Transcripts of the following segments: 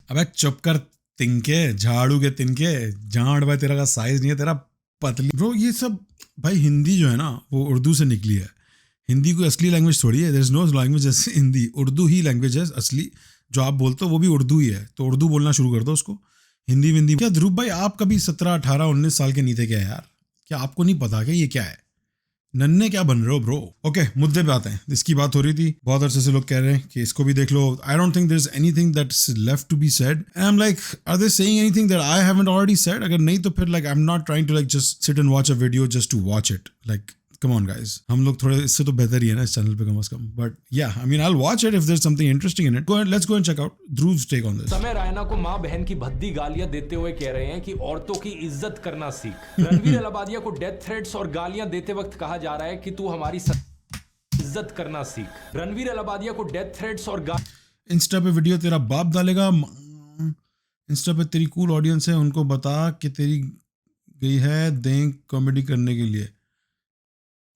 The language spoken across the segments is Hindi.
अबे चुप कर तिनके, झाड़ू के तिनके, जान भाई तेरा का साइज नहीं है, तेरा पतली ब्रो। ये सब भाई हिंदी जो है ना वो उर्दू से निकली है। हिंदी कोई असली लैंग्वेज थोड़ी है, देयर इज नो लैंग्वेज जैसे हिंदी। उर्दू ही लैंग्वेज है असली, जो आप बोलते हो वो भी उर्दू ही है। तो उर्दू बोलना शुरू कर दो उसको। हिंदी विंदी क्या ध्रुव भाई, आप कभी 17, 18, 19 साल के नहीं थे क्या यार? क्या आपको नहीं पता क्या ये क्या है? नन्हे क्या बन रहे हो ब्रो? ओके, मुद्दे पे आते हैं। इसकी बात हो रही थी, बहुत अरसे से लोग कह रहे हैं कि इसको भी देख लो। I don't think there is anything that's left to be said. I am like, are they saying anything that I haven't already said? अगर नहीं तो फिर like I am not trying to like just sit and watch a video just to watch it. Like come on guys, हम लोग थोड़े इससे तो बेहतर ही है ना इस चैनल पे कम से कम। But yeah I mean I will watch it if there is something interesting in it. Let's go and check out Dhruv's take on this. Samay Raina को मां बहन की भद्दी गालियां देते हुए कह रहे हैं कि औरतों की इज्जत करना सीख। रणवीर अलाबादिया को डेथ थ्रेट्स और गालियां देते वक्त कहा जा रहा है कि तू हमारी इज्जत करना सीख। रणवीर अलाबादिया को डेथ थ्रेट्स और इंस्टा पे वीडियो तेरा बाप डालेगा। इंस्टा पे तेरी कूल ऑडियंस है, उनको बता कि तेरी गई है दें कॉमेडी करने के लिए।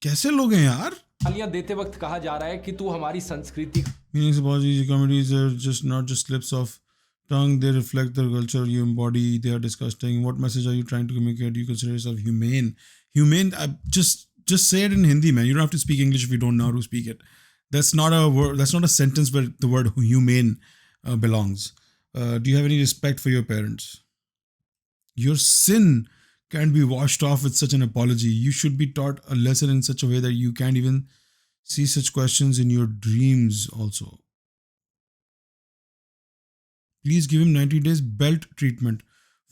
कैसे लोग हैं यार? गालियां देते वक्त कहा जा रहा है कि तू हमारी संस्कृति Meanings about easy comedies are just not just slips of tongue. They reflect the culture you embody. They are disgusting. What message are you trying to communicate? Do you consider yourself humane? Humane. Just say it in Hindi, man. You don't have to speak English if you don't know how to speak it. That's not a word. That's not a sentence where the word humane belongs. Do you have any respect for your parents? Your sin can't be washed off with such an apology. You should be taught a lesson in such a way that you can't even see such questions in your dreams also. Please give him 90 days belt treatment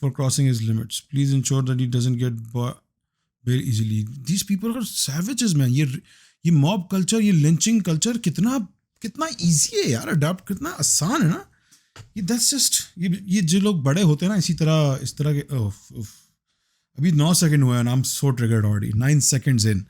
for crossing his limits. Please ensure that he doesn't get bail easily. These people are savages, man. ये mob culture, ये lynching culture कितना easy है यार अडॉप्ट, कितना आसान है ना ये। that's just ये जो लोग बड़े होते हैं ना इस तरह के अभी 9 सेकंड हुआ है and I'm so triggered already. 9 seconds in.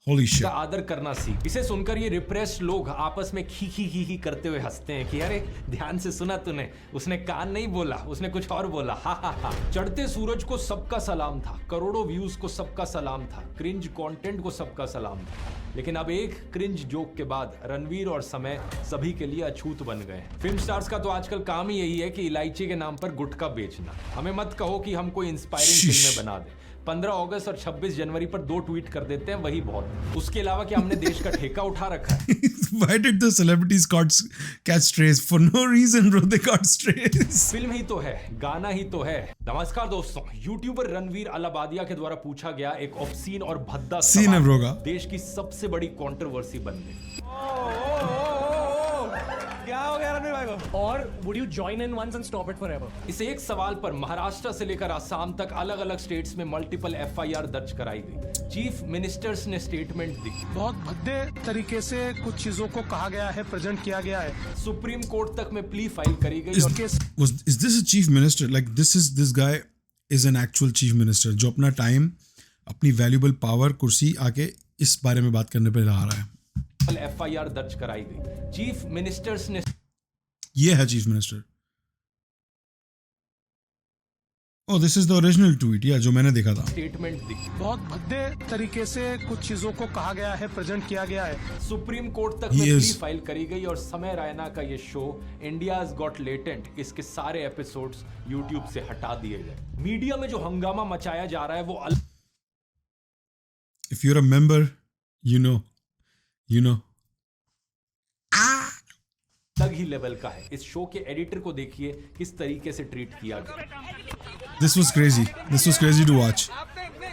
Holy shit. का आदर करना सीख। इसे सुनकर ये रिप्रेस्ड लोग आपस में खी करते हुए हंसते हैं कि अरे ध्यान से सुना तूने, उसने कान नहीं बोला, उसने कुछ और बोला, हा हा हा। चढ़ते सूरज को सबका सलाम था, करोड़ों व्यूज को सबका सलाम था, क्रिंज कंटेंट को सबका सलाम था। लेकिन अब एक क्रिंज जोक के बाद रणवीर और समय सभी के लिए अछूत बन गए हैं। फिल्म स्टार्स का तो आजकल काम ही यही है कि इलायची के नाम पर गुटखा बेचना। हमें मत कहो कि हम कोई इंस्पायरिंग फिल्में बना दें। 15 अगस्त और 26 जनवरी पर 2 ट्वीट कर देते हैं, वही बहुत है। उसके अलावा क्या हमने देश का ठेका उठा रखा है? Why did the celebrities catch strays? For no reason, bro. They got strays. Film ही तो है, गाना ही तो है। नमस्कार दोस्तों, यूट्यूबर रणवीर अलाबादिया के द्वारा पूछा गया एक ऑब्सीन और भद्दा सवाल देश की सबसे बड़ी कंट्रोवर्सी बन गई। क्या हो गया रणवीर भाई को? और would you join in once and stop it forever? इस एक सवाल पर महाराष्ट्र से लेकर आसाम तक अलग अलग स्टेट्स में मल्टीपल FIR दर्ज कराई गई। चीफ मिनिस्टर्स ने स्टेटमेंट दी। बहुत भद्दे तरीके से कुछ चीजों को कहा गया है, प्रेजेंट किया गया है। सुप्रीम कोर्ट तक में प्ली फाइल करी गई। Is this a chief minister? Like this guy is an actual chief minister जो अपना टाइम, अपनी वैल्यूबल पावर, कुर्सी आके इस बारे में बात करने पे लगा रहा है। FIR दर्ज कराई गई। चीफ मिनिस्टर्स ने, ये है chief minister. Oh, this is the original tweet, yeah, जो मैंने देखा था। स्टेटमेंट दी। बहुत भद्दे तरीके से कुछ चीजों को कहा गया है, प्रेजेंट किया गया है। सुप्रीम कोर्ट तक में प्ली फाइल करी गई और समय रायना का ये शो इंडियाज गॉट लेटेंट, इसके सारे एपिसोड्स यूट्यूब से हटा दिए गए। मीडिया में जो हंगामा मचाया जा रहा है वो If you're a member, you know अलग ही लेवल का है। इस शो के एडिटर को देखिए किस तरीके से ट्रीट किया गया। This was crazy to watch.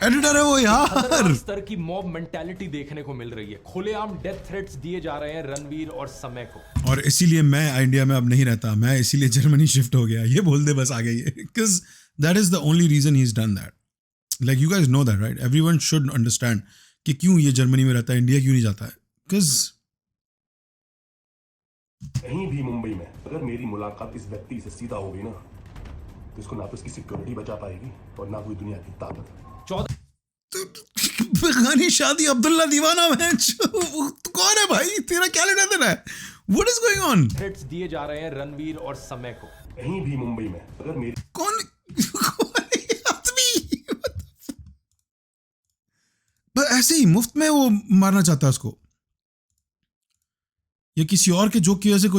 Editor है वो यार। स्तर की मॉब मेंटालिटी देखने को मिल रही है। खुलेआम डेथ थ्रेट्स दिए जा रहे हैं रणवीर और समय को। और इसीलिए मैं इंडिया में अब नहीं रहता, मैं इसीलिए जर्मनी शिफ्ट हो गया। ये बोल दे बस आगे ये, because that is the only reason he's done that. Like you guys know that, right? Everyone should understand कि क्यों ये जर्मनी में रहता है, इंडिया क्यों नहीं जाता है। Because कहीं भी मुंबई में अगर मेरी मुलाकात इस व्यक्ति से सीधा हो गई ना, तो इसको ना तो इसकी सिक्योरिटी बचा पाएगी और ना कोई दुनिया की ताकत। बेगानी शादी अब्दुल्ला दीवाना में कौन है भाई? तेरा क्या लेना देना है? What is going on? Threats दिए जा रहे हैं रणवीर और समय को। कहीं भी मुंबई में अगर मेरी कौन आदमी ऐसे ही मुफ्त में वो मारना चाहता है उसको, या किसी और के जोक की वजह से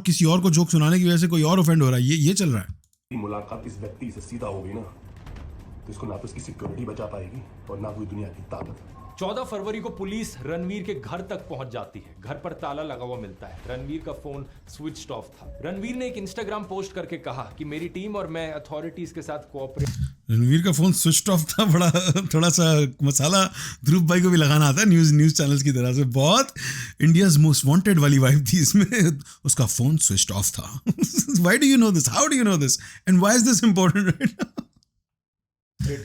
किसी और को जोक सुनाने की वजह से कोई और ऑफेंड हो रहा है। ये चल रहा है। मेरी मुलाकात इस व्यक्ति से सीधा हो गई ना, तो इसको ना तो इसकी सिक्योरिटी बचा पाएगी और ना कोई दुनिया की ताकत। 14 फरवरी को पुलिस रणवीर के घर तक पहुंच जाती है। घर पर ताला लगा हुआ मिलता है। रणवीर का फोन स्विच्ड ऑफ था। रणवीर ने एक इंस्टाग्राम पोस्ट करके कहा कि मेरी टीम और मैं अथॉरिटीज के साथ कोऑपरेट। रणवीर का फोन स्विच ऑफ था। बड़ा थोड़ा सा मसाला ध्रुव भाई को भी लगाना आता है न्यूज चैनल्स की तरह से। बहुत इंडियाज मोस्ट वांटेड वाली वाइब थी इसमें। उसका फोन स्विच ऑफ था। Why do you know this? How do you know this? And why is this important right now?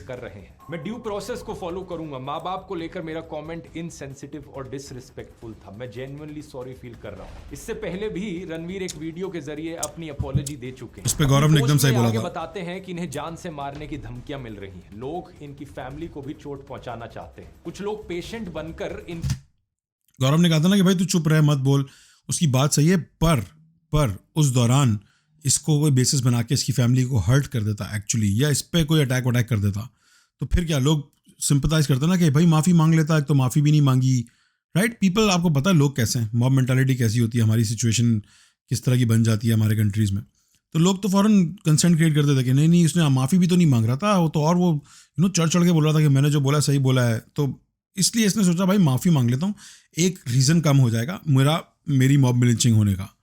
कर रहे हैं। मैं ड्यू प्रोसेस को फॉलो करूंगा। माँ बाप को लेकर मेरा कमेंट इनसेंसिटिव और डिसरिस्पेक्टफुल था। मैं जेन्युइनली सॉरी फील कर रहा हूँ। इससे पहले भी रणवीर एक वीडियो के जरिए अपनी अपॉलॉजी दे चुके हैं। इस पे गौरव ने एकदम सही बोला आगे था। बताते हैं कि इन्हें जान से मारने की धमकियां मिल रही हैं। लोग इनकी फैमिली को भी चोट पहुंचाना चाहते हैं। कुछ लोग पेशेंट बनकर इन गौरव ने कहा था ना कि भाई तू चुप रहे, मत बोल। उसकी बात सही है, पर उस दौरान इसको कोई बेसिस बना के इसकी फैमिली को हर्ट कर देता एक्चुअली, या इस पे कोई अटैक कर देता, तो फिर क्या लोग सिंपथाइज करते ना कि भाई माफ़ी मांग लेता है, तो माफ़ी भी नहीं मांगी। राइट पीपल, आपको पता है लोग कैसे हैं, मॉब मेंटालिटी कैसी होती है, हमारी सिचुएशन किस तरह की बन जाती है हमारे कंट्रीज़ में। तो लोग तो फ़ौरन कंसेंट क्रिएट करते थे कि नहीं उसने माफ़ी भी तो नहीं मांग रहा था वो तो, और वो चढ़ चढ़ के बोल रहा था कि मैंने जो बोला सही बोला है। तो इसलिए इसने सोचा भाई माफ़ी मांग लेता हूँ, एक रीज़न कम हो जाएगा मेरी मॉब लिंचिंग होने का।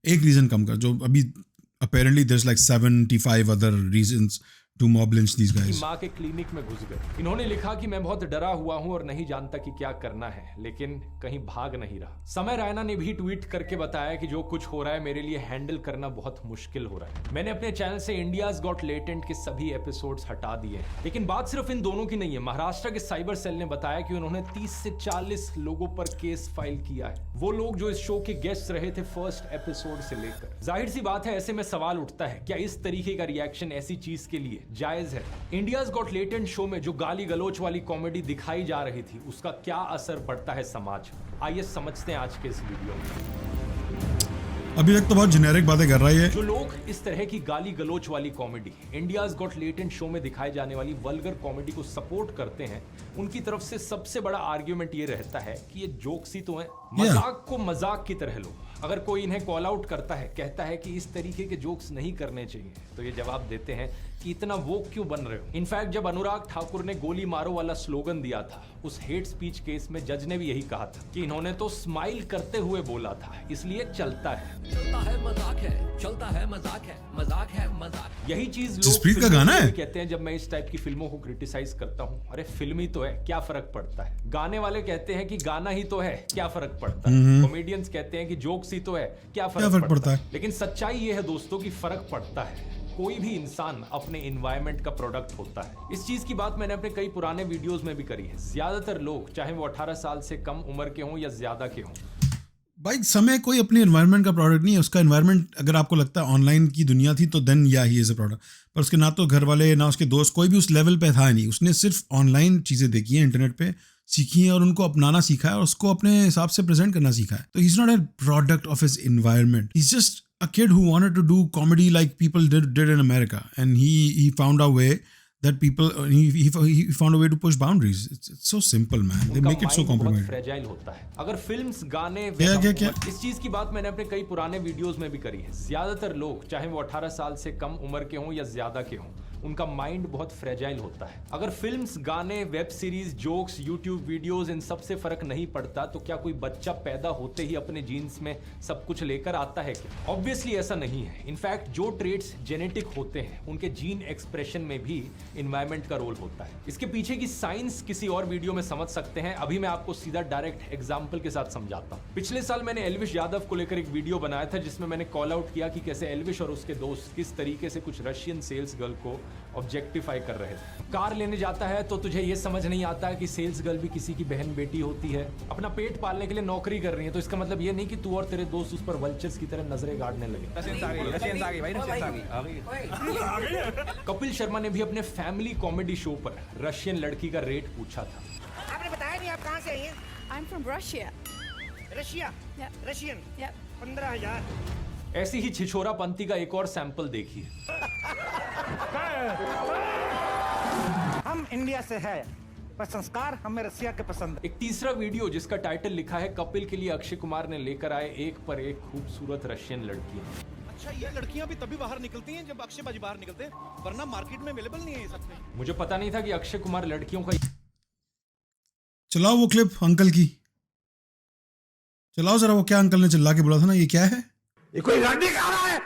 एक रीज़न कम कर, जो अभी apparently there's like 75 other reasons to mob lynch these guys. माँ के क्लिनिक में घुस गए। इन्होंने लिखा कि मैं बहुत डरा हुआ हूँ और नहीं जानता कि क्या करना है, लेकिन कहीं भाग नहीं रहा। समय रैना ने भी ट्वीट करके बताया कि जो कुछ हो रहा है मेरे लिए हैंडल करना बहुत मुश्किल हो रहा है। मैंने अपने चैनल से इंडियाज गॉट लेटेंट के सभी एपिसोड्स हटा दिए हैं। लेकिन बात सिर्फ इन दोनों की नहीं है। महाराष्ट्र के साइबर सेल ने बताया कि उन्होंने 30 से 40 लोगों पर केस फाइल किया है। वो लोग जो इस शो के गेस्ट रहे थे फर्स्ट एपिसोड से लेकर। जाहिर सी बात है, ऐसे में सवाल उठता है, क्या इस तरीके का रिएक्शन ऐसी चीज के लिए जायज है? इंडियाज गॉट लेटेंट शो में जो गाली गलोच वाली कॉमेडी दिखाई जा रही थी, उसका क्या असर पड़ता है समाज? आइए समझते हैं आज के इस वीडियो में। अभी तक तो बहुत जेनेरिक बातें कर रहा है। जो लोग इस तरह की गाली गलोच वाली comedy, India's got latent show में दिखाई जाने वाली वल्गर कॉमेडी को सपोर्ट करते हैं, उनकी तरफ से सबसे बड़ा आर्ग्यूमेंट ये रहता है कि ये जोक्स ही तो हैं। मजाक को मजाक की तरह लो। अगर कोई इन्हें कॉल आउट करता है, कहता है कि इस तरीके के जोक्स नहीं करने चाहिए, तो ये जवाब देते हैं कि इतना वो क्यों बन रहे हो। इनफैक्ट जब अनुराग ठाकुर ने गोली मारो वाला स्लोगन दिया था, उस हेट स्पीच केस में जज ने भी यही कहा था कि इन्होंने तो स्माइल करते हुए बोला था, इसलिए चलता है। चलता है मजाक है, चलता है मजाक है, मजाक है मजाक। यही चीज लोग जसप्रीत का गाना है। कहते हैं जब मैं इस टाइप की फिल्मों को क्रिटिसाइज करता हूँ, अरे फिल्म ही तो है, क्या फर्क पड़ता है। गाने वाले कहते हैं कि गाना ही तो है, क्या फर्क पड़ता है। कॉमेडियंस कहते हैं कि जोक्स ही तो है, क्या फर्क पड़ता है। लेकिन सच्चाई ये है दोस्तों कि फर्क पड़ता है। कोई भी इंसान अपने एनवायरनमेंट का प्रोडक्ट होता है। इस चीज की बात मैंने अपने कई पुराने वीडियोस में भी करी है। ज्यादातर लोग, चाहे वो 18 साल से कम उम्र के हों या ज्यादा के हों, भाई समय कोई अपने एनवायरनमेंट का प्रोडक्ट नहीं है। उसका एनवायरनमेंट अगर आपको लगता है ऑनलाइन की दुनिया थी तो देन या ही इज अ प्रोडक्ट, पर उसके ना तो घर वाले ना उसके दोस्त कोई भी उस लेवल पे था नहीं। उसने सिर्फ ऑनलाइन चीज़ें देखी हैं, इंटरनेट पे सीखी हैं और उनको अपनाना सीखा है और उसको अपने हिसाब से प्रेजेंट करना सीखा है। तो ही is not a product of his environment, he is just a kid who wanted to do comedy like people did in America, and he found a way that people he found a way to push boundaries. It's so simple, man. They make it so complicated. Fragile होता है। अगर फिल्म्स, गाने, क्या? इस चीज की बात मैंने अपने कई पुराने वीडियोस में भी करी है। ज्यादातर लोग, चाहे वो 18 साल से कम उम्र के हों या ज्यादा के हों, उनका माइंड बहुत फ्रेजाइल होता है। अगर फिल्म्स, गाने, web series, jokes, YouTube videos, इन सब से फर्क नहीं पड़ता, तो क्या कोई बच्चा पैदा होते ही अपने जीन्स में सब कुछ लेकर आता है क्या? ऑब्वियसली ऐसा नहीं है। इनफैक्ट जो ट्रेड्स जेनेटिक होते हैं, उनके जीन एक्सप्रेशन में भी एनवायरनमेंट का रोल होता है। इसके पीछे की साइंस किसी और वीडियो में समझ सकते हैं। अभी मैं आपको सीधा डायरेक्ट एग्जाम्पल के साथ समझाता हूँ। पिछले साल मैंने एल्विश यादव को लेकर एक वीडियो बनाया था, जिसमें मैंने कॉल आउट किया कि कैसे एल्विश और उसके दोस्त किस तरीके से कुछ रशियन सेल्स गर्ल को ऑब्जेक्टिफाई कर रहे थे। कार लेने जाता है तो तुझे ये समझ नहीं आता कि सेल्स गर्ल भी किसी की बहन बेटी होती है। अपना पेट पालने के लिए नौकरी कर रही है, तो इसका मतलब ये नहीं कि तू और तेरे दोस्त उस पर वल्चर्स की तरह नजरें गाड़ने लगे। कपिल शर्मा ने भी अपने फैमिली कॉमेडी शो पर रशियन लड़की का रेट पूछा था। आपने बताया नहीं आप कहाँ से आई हैं? I'm from Russia. Russia? Yep. Russian? Yep. 15,000। ऐसी ही छिछोरापंती का एक और सैंपल देखिए। हम इंडिया से है, पर संस्कार हमें रसिया के पसंद है। एक तीसरा वीडियो जिसका टाइटल लिखा है कपिल के लिए अक्षय कुमार ने लेकर आए एक पर एक खूबसूरत रशियन लड़कियां। अच्छा ये लड़कियां भी तभी बाहर निकलती हैं जब अक्षय बाजी बाहर निकलते हैं, वरना मार्केट में अवेलेबल नहीं है ये सब। मुझे पता नहीं था कि अक्षय कुमार लड़कियों का चलाओ वो क्लिप अंकल की, चलाओ जरा। वो क्या अंकल ने चिल्ला के बोला था ना, ये क्या है? ये कोई लड़ने का रहा है।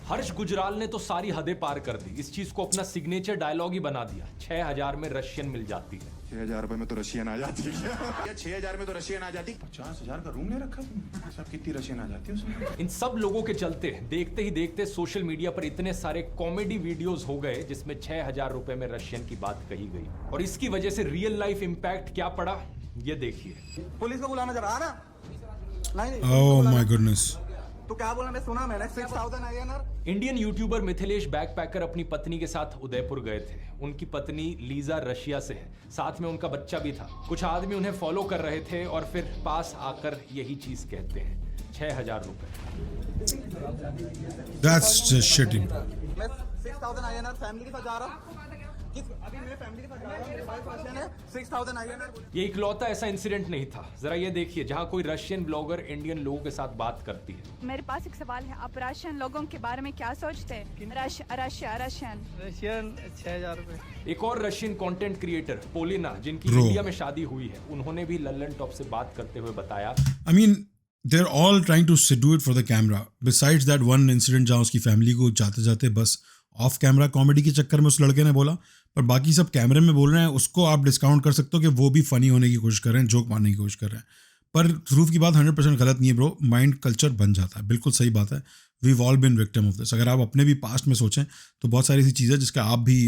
हर्ष गुजराल ने तो सारी हदें पार कर दी, इस चीज को अपना सिग्नेचर डायलॉग ही बना दिया। 6000 में रशियन मिल जाती है। 6000 रुपए में तो रशियन आ जाती है या 6000 में तो रशियन आ जाती। 50,000 का रूम ले रखा तुमने, सब कितनी रशियन आ जाती है उसमें। इन सब लोगों के चलते देखते ही देखते सोशल मीडिया पर इतने सारे कॉमेडी वीडियोस हो गए जिसमें 6000 रुपए में रशियन की बात कही गई, और इसकी वजह से रियल लाइफ इंपैक्ट क्या पड़ा ये देखिए। पुलिस को बुलाना जरा ना। नहीं ओह माय गुडनेस। तो क्या बोला, मैं सुना मैंने 6000 INR। Indian YouTuber Mithilesh backpacker अपनी पत्नी के साथ उदयपुर गए थे। उनकी पत्नी लीजा रशिया से है, साथ में उनका बच्चा भी था। कुछ आदमी उन्हें फॉलो कर रहे थे और फिर पास आकर यही चीज कहते हैं, 6000 रुपए। That's just shitty. मैं 6000 INR फैमिली के साथ जा रहा हूँ। अभी मैं फैमिली के साथ जा रहा हूँ, मेरी वाइफ रशियन है। 6000 INR। ये इकलौता ऐसा इंसिडेंट नहीं था। जरा ये देखिए, जहां कोई रशियन ब्लॉगर इंडियन लोगों के साथ बात करती है। मेरे पास एक सवाल है, आप रशियन लोगों के बारे में क्या सोचते हैं? रशियन 6000 रुपए। एक और रशियन कंटेंट क्रिएटर पोलिना, जिनकी Bro. इंडिया में शादी हुई है, उन्होंने भी लल्लन टॉप से बात करते हुए बताया, I mean, they're all trying to do it for the camera. Besides that one incident जहाँ उसकी फैमिली को जाते जाते बस ऑफ कैमरा कॉमेडी के चक्कर में उस लड़के ने बोला, पर बाकी सब कैमरे में बोल रहे हैं, उसको आप डिस्काउंट कर सकते हो कि वो भी फनी होने की कोशिश कर रहे हैं, जोक मारने की कोशिश कर रहे हैं। पर प्रूफ की बात 100% गलत नहीं है ब्रो, माइंड कल्चर बन जाता है, बिल्कुल सही बात है। We all been victim of this. अगर आप अपने भी पास्ट में सोचें तो बहुत सारी ऐसी चीज़ें जिसका आप भी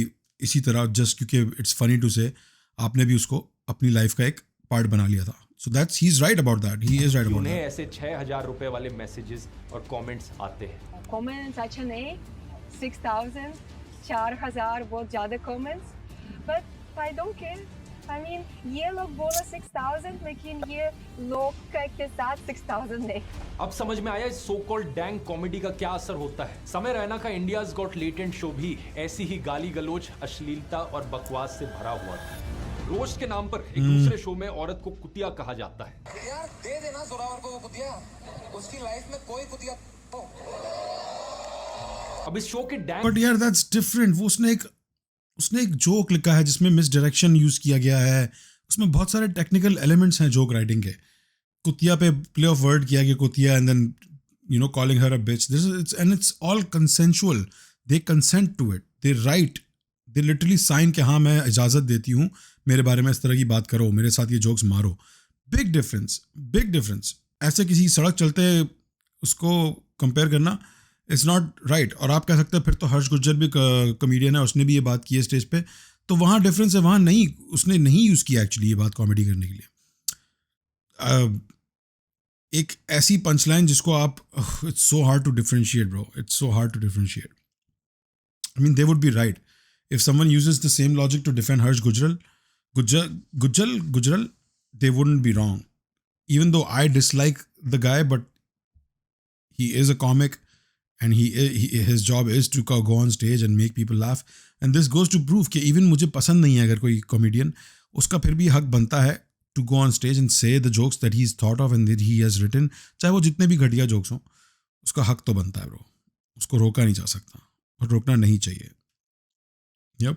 इसी तरह, जस्ट क्योंकि इट्स फनी टू से, आपने भी उसको अपनी लाइफ का एक पार्ट बना लिया था। So that's he is right about that, he is right about उन्हें दैट। ऐसे 6000 रुपए वाले मैसेजेस और कमेंट्स आते हैं। कमेंट्स अच्छा नहीं, 6000 4000 बहुत ज्यादा comments, but I don't care. I mean ये लोग बोला 6000, लेकिन ये लोग के साथ 6000 नहीं। अब समझ में आया इस सो कॉल्ड डैंग कॉमेडी का क्या असर होता है। समय रैना का इंडियाज गॉट लेटेंट शो भी ऐसी ही गाली गलोच, अश्लीलता और बकवास से भरा हुआ था। रोस्ट के नाम पर एक दूसरे शो में औरत को कुतिया कहा जाता है। यार दे देना जोरावर को वो कुतिया, उसकी लाइफ में कोई कुतिया हो। अब इस शो के डैंग बट यार दैट्स डिफरेंट। वो उसने एक जोक लिखा है जिसमें मिस डायरेक्शन यूज किया गया है, उसमें बहुत सारे टेक्निकल एलिमेंट्स हैं जोक राइटिंग के। कुतिया पे प्ले ऑफ वर्ड किया गया, कुतिया, and then you know calling her a bitch, and it's all consensual. They consent to it, they write, they literally sign कि हाँ मैं इजाज़त देती हूँ, मेरे बारे में इस तरह की बात करो, मेरे साथ ये जोक्स मारो। Big difference, big difference. ऐसे किसी सड़क चलते उसको कंपेयर करना इट्स नॉट राइट। और आप कह सकते हैं फिर तो हर्ष गुज्जर भी कॉमेडियन है, उसने भी ये बात की है स्टेज पे, तो वहाँ डिफरेंस है, वहाँ नहीं, उसने नहीं यूज़ किया एक्चुअली ये बात कॉमेडी करने के लिए। एक ऐसी पंचलाइन जिसको आप, it's so hard to differentiate bro, it's so hard to differentiate. I mean they would be right if someone uses the same logic to defend Harsh Gujral, they wouldn't be wrong. Even though I dislike the guy, but he is a comic, and his job is to go on stage and make people laugh. And this goes to prove कि even मुझे पसंद नहीं है अगर कोई comedian, उसका फिर भी हक बनता है to go on stage and say the jokes that he's thought of and that he has written, चाहे वो जितने भी घटिया jokes हों, उसका हक तो बनता है ब्रो, उसको रोका नहीं जा सकता और रोकना नहीं चाहिए। Yep.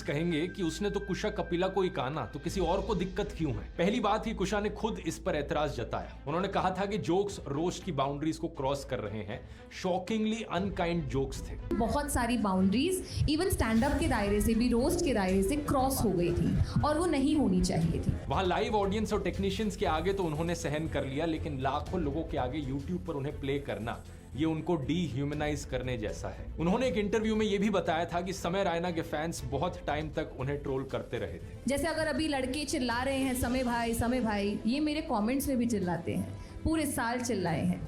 कहेंगे कि उसने तो कुशा कपिला को ही कहा ना, तो किसी और को दिक्कत क्यों है। पहली बात ही कुशा ने खुद इस पर एतराज जताया। उन्होंने कहा था कि जोक्स रोस्ट की बाउंड्रीज को क्रॉस कर रहे हैं। शॉकिंगली अनकाइंड जोक्स थे। बहुत सारी बाउंड्रीज इवन स्टैंड अप के दायरे से भी, रोस्ट के दायरे से क्रॉस हो गई थी और वो नहीं होनी चाहिए थी। वहां लाइव ऑडियंस और टेक्नीशियंस के आगे तो उन्होंने सहन कर लिया, लेकिन लाखों लोगों के आगे यूट्यूब पर उन्हें प्ले करना, ये उनको डीह्यूमनाइज करने जैसा है। उन्होंने एक इंटरव्यू में ये भी बताया था कि समय रैना के फैंस बहुत टाइम तक उन्हें ट्रोल करते रहे थे। जैसे अगर अभी लड़के चिल्ला रहे हैं समय भाई, ये मेरे कमेंट्स में भी चिल्लाते हैं, पूरे साल चिल्लाए हैं।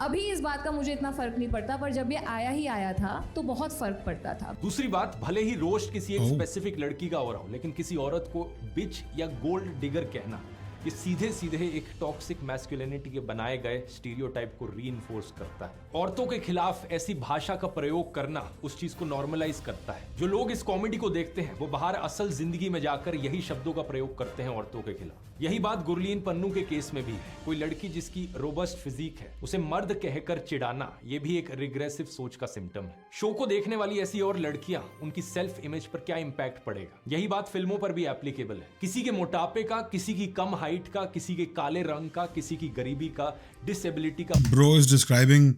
अभी इस बात का मुझे इतना फर्क नहीं पड़ता, पर जब ये आया था तो बहुत फर्क पड़ता था। दूसरी बात, भले ही रोस्ट किसी एक स्पेसिफिक लड़की का हो रहा हो, लेकिन किसी औरत को बिच या गोल्ड डिगर कहना, ये सीधे सीधे एक टॉक्सिक मैस्कुलिनिटी के बनाए गए स्टीरियोटाइप को रीइंफोर्स करता है। औरतों के खिलाफ ऐसी भाषा का प्रयोग करना उस चीज को नॉर्मलाइज करता है। जो लोग इस कॉमेडी को देखते हैं वो बाहर असल जिंदगी में जाकर यही शब्दों का प्रयोग करते हैं औरतों के खिलाफ। यही बात गुरलीन पन्नू के केस में भी है। कोई लड़की जिसकी रोबस्ट फिजिक है उसे मर्द कहकर चिढ़ाना ये भी एक रिग्रेसिव सोच का सिम्टम है। शो को देखने वाली ऐसी और लड़कियां, उनकी सेल्फ इमेज पर क्या इंपैक्ट पड़ेगा, यही बात फिल्मों पर भी एप्लीकेबल है। किसी के मोटापे का, किसी की कम हाइट का, किसी के काले रंग का, किसी की गरीबी का, डिसेबिलिटी का। Bro is describing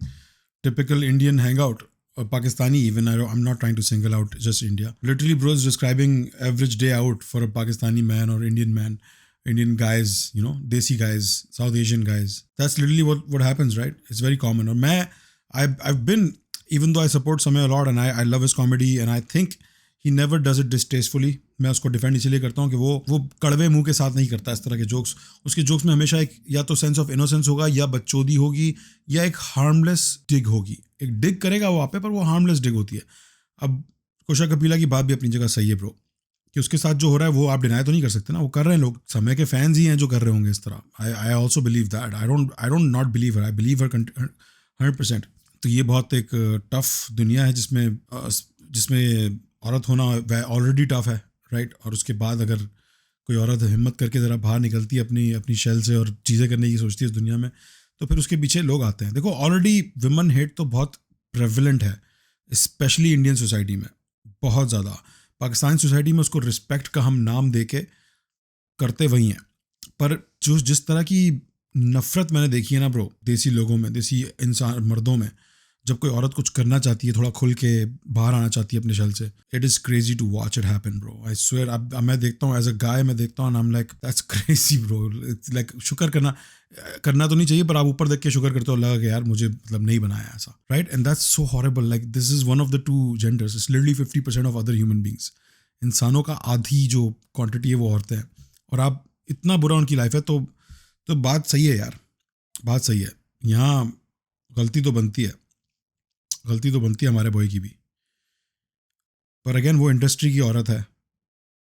typical Indian hangout, or Pakistani even. I'm not trying to single out just India. Literally, bro is describing average day out for a Pakistani man or Indian man, Indian guys, you know, Desi guys, South Asian guys. That's literally what happens, right? It's very common. और I've been, even though I support Samay a lot and I love his comedy and I think he never does it distastefully. मैं उसको डिफेंड इसलिए करता हूँ कि वो कड़वे मुंह के साथ नहीं करता इस तरह के जोक्स। उसके जोक्स में हमेशा एक या तो सेंस ऑफ इनोसेंस होगा, या बच्चोदी होगी, या एक हार्मलेस डिग होगी। एक डिग करेगा वो आप पे, पर वो हार्मलेस डिग होती है। अब कुशा कपिला की बात भी अपनी जगह सही है ब्रो, कि उसके साथ जो हो रहा है वो आप डिनाई तो नहीं कर सकते ना, वो कर रहे हैं लोग। समय के फैंस ही हैं जो कर रहे होंगे इस तरह। I also believe that. I don't not believe her, I believe her 100%। तो ये बहुत एक टफ दुनिया है जिसमें औरत होना ऑलरेडी टफ है, राइट। और उसके बाद अगर कोई औरत हिम्मत करके ज़रा बाहर निकलती है अपनी शेल से और चीज़ें करने की सोचती है इस दुनिया में, तो फिर उसके पीछे लोग आते हैं। देखो ऑलरेडी विमेन हेट तो बहुत प्रेवलेंट है, स्पेशली इंडियन सोसाइटी में बहुत ज़्यादा। पाकिस्तानी सोसाइटी में उसको रिस्पेक्ट का हम नाम दे के करते वही हैं, पर जिस तरह की नफ़रत मैंने देखी है ना ब्रो देसी लोगों में, देसी इंसान मर्दों में, जब कोई औरत कुछ करना चाहती है, थोड़ा खुल के बाहर आना चाहती है अपने शल से, it is crazy to watch it happen bro. I swear. अब मैं देखता हूँ एज अ गाय, मैं देखता हूँ, आई am like that's crazy bro. It's like शुक्र करना तो नहीं चाहिए, पर आप ऊपर देख के शुक्र करते हो, लगा कि यार मुझे मतलब नहीं बनाया ऐसा, right. And that's so horrible. Like this is one of the 2 genders. It's literally 50% of other human beings. इंसानों का आधी जो क्वान्टिटी है वो औरतें हैं, और आप इतना बुरा उनकी लाइफ है। तो बात सही है यार, बात सही है। यहाँ गलती तो बनती है हमारे बॉय की भी, पर अगेन वो इंडस्ट्री की औरत है,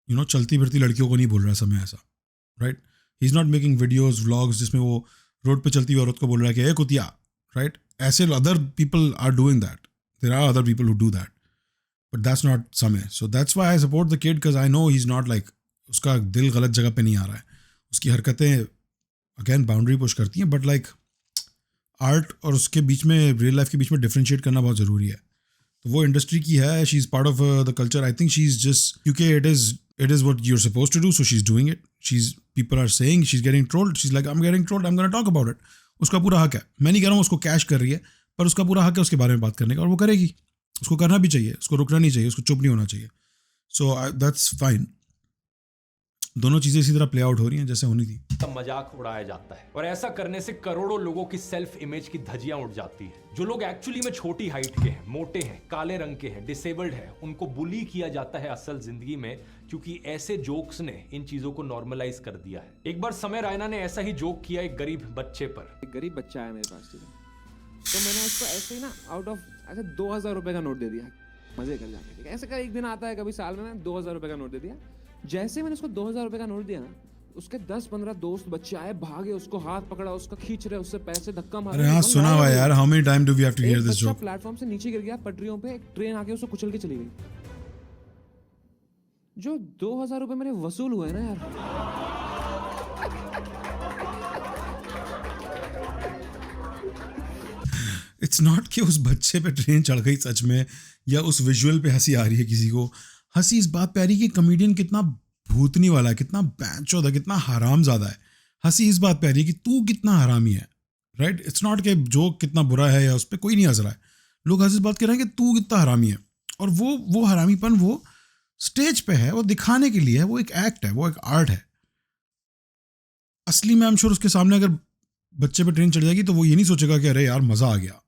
यू नो, चलती फिरती लड़कियों को नहीं बोल रहा समय ऐसा, right. He is not making videos vlogs जिसमें वो रोड पे चलती हुई औरत को बोल रहा है कि ए कुतिया, राइट। ऐसे other people are doing that, there are other people who do that, but that's not Samay. So that's why I support the kid, because I know he is not like, उसका दिल गलत जगह पे नहीं आ रहा है। उसकी हरकतें अगेन बाउंड्री पुश करती हैं, बट लाइक आर्ट और उसके बीच में, रियल लाइफ के बीच में डिफरेंशिएट करना बहुत ज़रूरी है। तो वो इंडस्ट्री की है, she is part of the culture. I think she is just, क्योंकि it is what you are supposed to do, so she is doing it. People are saying she is getting trolled, she is like I am getting trolled, I am gonna talk about it. उसका पूरा हक है, मैं नहीं कह रहा हूँ उसको कैश कर रही है, पर उसका पूरा हक है उसके बारे में बात करने का, और वो करेगी। उसको करना भी चाहिए, उसको रुकना नहीं चाहिए, उसको चुप नहीं होना चाहिए। So that's fine. दोनों चीजें इसी तरह प्ले आउट हो रही हैं जैसे होनी थी। तब मजाक उड़ाया जाता है, और ऐसा करने से करोड़ों लोगों की सेल्फ इमेज की धज्जियां उड़ जाती है। जो लोग एक्चुअली में छोटी हाइट के हैं, मोटे हैं, काले रंग के हैं, डिसेबल्ड हैं, उनको बुली किया जाता है असल जिंदगी में, क्योंकि ऐसे जोक्स ने इन चीजों को नॉर्मलाइज कर दिया है। एक बार समय रैना ने ऐसा ही जोक किया एक गरीब बच्चे पर। एक गरीब बच्चा आया मेरे पास, ठीक है, तो मैंने उसको ऐसे ही ना आउट ऑफ ऐसे 2000 रुपए का नोट दे दिया, मजे कर जाने, ठीक है। ऐसे का एक दिन आता है कभी साल में, 2000 रुपए का नोट दे दिया। जैसे मैंने उसको 2000 रुपए का नोट दिया ना, उसके 10-15 दोस्त बच्चे आए, भागे, उसको हाथ पकड़ा, उसको खींच रहे, उससे पैसे धक्का मार रहे। अरे हाँ, सुना हुआ यार। How many time do we have to hear this joke? Platform से नीचे गिर गया पटरियों पे, एक ट्रेन आके उसको कुचल के चली गई। जो 2000 रुपए मेरे वसूल हुए ना यार, इट्स नॉट कि उस बच्चे पे ट्रेन चढ़ गई सच में, या उस विजुअल पे हंसी आ रही है किसी को। हंसी इस बात पे आ रही है कि कॉमेडियन कितना भूतनी वाला है, कितना बैंचोद है, कितना हराम ज़्यादा है। हंसी इस बात पे आ रही है कि तू कितना हरामी है, राइट। इट्स नॉट कि जोक कितना बुरा है या उस पर कोई नहीं हंस रहा है। लोग हंस इस बात कर रहे हैं कि तू कितना हरामी है, और वो हरामीपन वो स्टेज पे है, वो दिखाने के लिए है, वो एक एक्ट है, वो एक आर्ट है। असली में आई एम श्योर उसके सामने अगर बच्चे पे ट्रेन चढ़ जाएगी तो वो ये नहीं सोचेगा कि अरे यार मज़ा आ गया,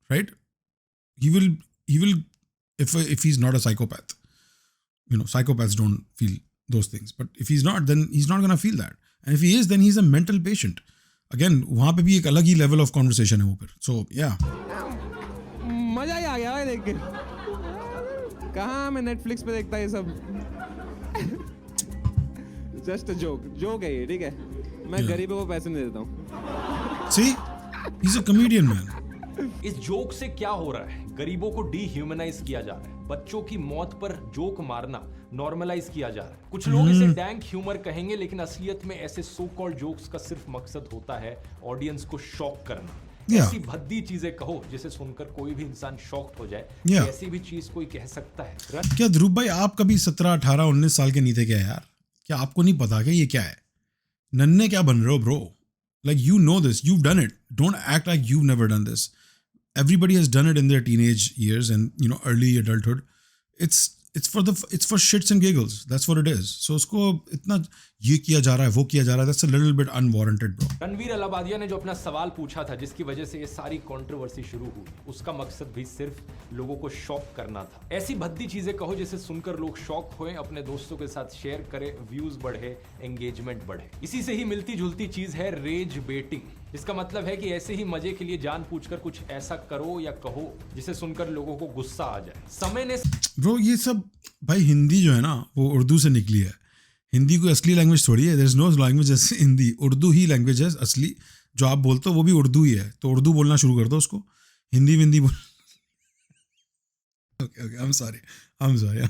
right. he will if he's not a psychopath, you know, psychopaths don't feel those things, but if he's not, then he's not going to feel that, and if he is, then he's a mental patient. Again, वहाँ पे भी एक अलग ही level of conversation है वो फिर। So yeah, मजा ही आ गया भाई देख के। कहाँ मैं नेटफ्लिक्स पे देखता ये सब। जस्ट जोक है ये, ठीक है। मैं गरीबों को पैसे नहीं देता हूँ। See, he's a comedian, man. इस जोक से क्या हो रहा है? गरीबों को डीह्यूमनाइज किया जा रहा है, बच्चों की मौत पर जोक मारना नॉर्मलाइज किया जा रहा है। कुछ लोग इसे डैंक ह्यूमर कहेंगे, लेकिन असलियत में ऐसे सो कॉल्ड जोक्स का सिर्फ मकसद होता है ऑडियंस को शॉक करना। ऐसी भद्दी चीजें कहो जिसे सुनकर कोई भी इंसान शॉक हो जाए। ऐसी भी चीज कोई कह सकता है? क्या ध्रुव भाई आप कभी 17, 18, 19 साल के नहीं थे क्या यार? क्या आपको नहीं पता कि ये क्या है? नन्हे क्या बन रहे हो bro? Like you know this, you've done it. Don't act like you've never done this. Everybody has done it in their teenage years and early adulthood. It's for shits and giggles. That's what it is. So उसको इतना ये किया जा रहा है, वो किया जा रहा है. That's a little bit unwarranted, bro. Ranveer Allahbadia ने जो अपना सवाल पूछा था, जिसकी वजह से ये सारी कंट्रोवर्सी शुरू हुई, उसका मकसद भी सिर्फ लोगों को शॉक करना था। ऐसी भद्दी चीजें कहो जिसे सुनकर लोग शॉक होएं, अपने दोस्तों के साथ शेयर करें, व्यूज बढ़े, एंगेजमेंट बढ़े। इसी से ही मिलती जुलती चीज है रेज बेटिंग। इसका मतलब है कि ऐसे ही मजे के लिए जानबूझकर कुछ ऐसा करो या कहो जिसे सुनकर लोगों को गुस्सा आ जाए। समय ने ब्रो ये सब भाई हिंदी जो है ना वो उर्दू से निकली है। हिंदी कोई असली लैंग्वेज थोड़ी है। देयर इज नो लैंग्वेज जैसे हिंदी। उर्दू ही लैंग्वेज है असली। जो आप बोलते हो वो भी उर्दू ही है, तो उर्दू बोलना शुरू कर दो उसको। हिंदी बोल okay I am sorry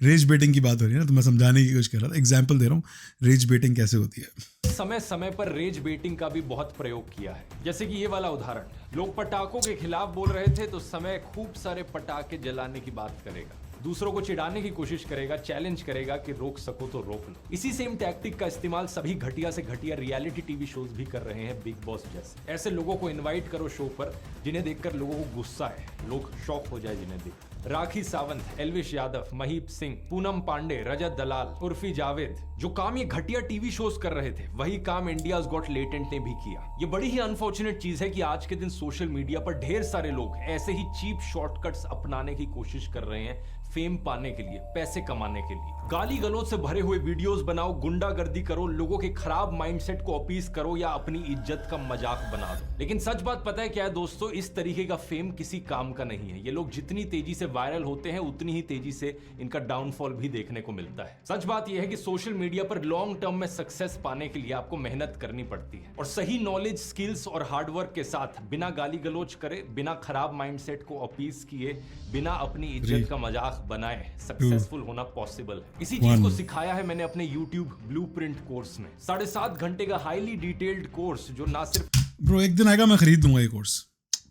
rage baiting की बात हो रही है ना, तो मैं समझाने की कोशिश कर रहा था, एग्जाम्पल दे रहा हूँ रेज बेटिंग कैसे होती है। समय समय पर रेज बेटिंग का भी बहुत प्रयोग किया है, जैसे कि ये वाला उदाहरण। लोग पटाखों के खिलाफ बोल रहे थे तो समय खूब सारे पटाखे जलाने की बात करेगा, दूसरों को चिढ़ाने की कोशिश करेगा, चैलेंज करेगा कि रोक सको तो रोक लो। इसी सेम टैक्टिक का इस्तेमाल सभी घटिया से घटिया रियलिटी टीवी शोज भी कर रहे हैं, बिग बॉस जैसे। ऐसे लोगों को इनवाइट करो शो पर जिन्हें देखकर लोगों को गुस्सा है, लोग शॉक हो जाए जिन्हें देख। राखी सावंत, एल्विश यादव, महीप सिंह, पूनम पांडे, रजत दलाल, उर्फी जावेद, जो काम ये घटिया टीवी शोज कर रहे थे वही काम इंडियाज गॉट लेटेंट ने भी किया। ये बड़ी ही अनफॉर्चुनेट चीज है कि आज के दिन सोशल मीडिया पर ढेर सारे लोग ऐसे ही चीप शॉर्टकट्स अपनाने की कोशिश कर रहे हैं फेम पाने के लिए, पैसे कमाने के लिए। गाली गलौज से भरे हुए वीडियोस बनाओ, गुंडागर्दी करो, लोगों के खराब माइंडसेट को अपीस करो या अपनी इज्जत का मजाक बना दो। लेकिन सच बात पता है क्या है दोस्तों? इस तरीके का फेम किसी काम का नहीं है। ये लोग जितनी तेजी से वायरल होते हैं उतनी ही तेजी से इनका डाउनफॉल भी देखने को मिलता है। सच बात यह है कि सोशल मीडिया पर लॉन्ग टर्म में सक्सेस पाने के लिए आपको मेहनत करनी पड़ती है, और सही नॉलेज, स्किल्स और हार्डवर्क के साथ, बिना गाली गलौज करे, बिना खराब माइंडसेट को अपीस किए, बिना अपनी इज्जत का मजाक बनाए सक्सेसफुल होना पॉसिबल है। इसी चीज को सिखाया है मैंने अपने YouTube ब्लूप्रिंट कोर्स में। 7.5 घंटे का हाईली डिटेल्ड कोर्स जो ना सिर्फ ब्रो एक दिन आएगा मैं खरीद दूंगा ये कोर्स,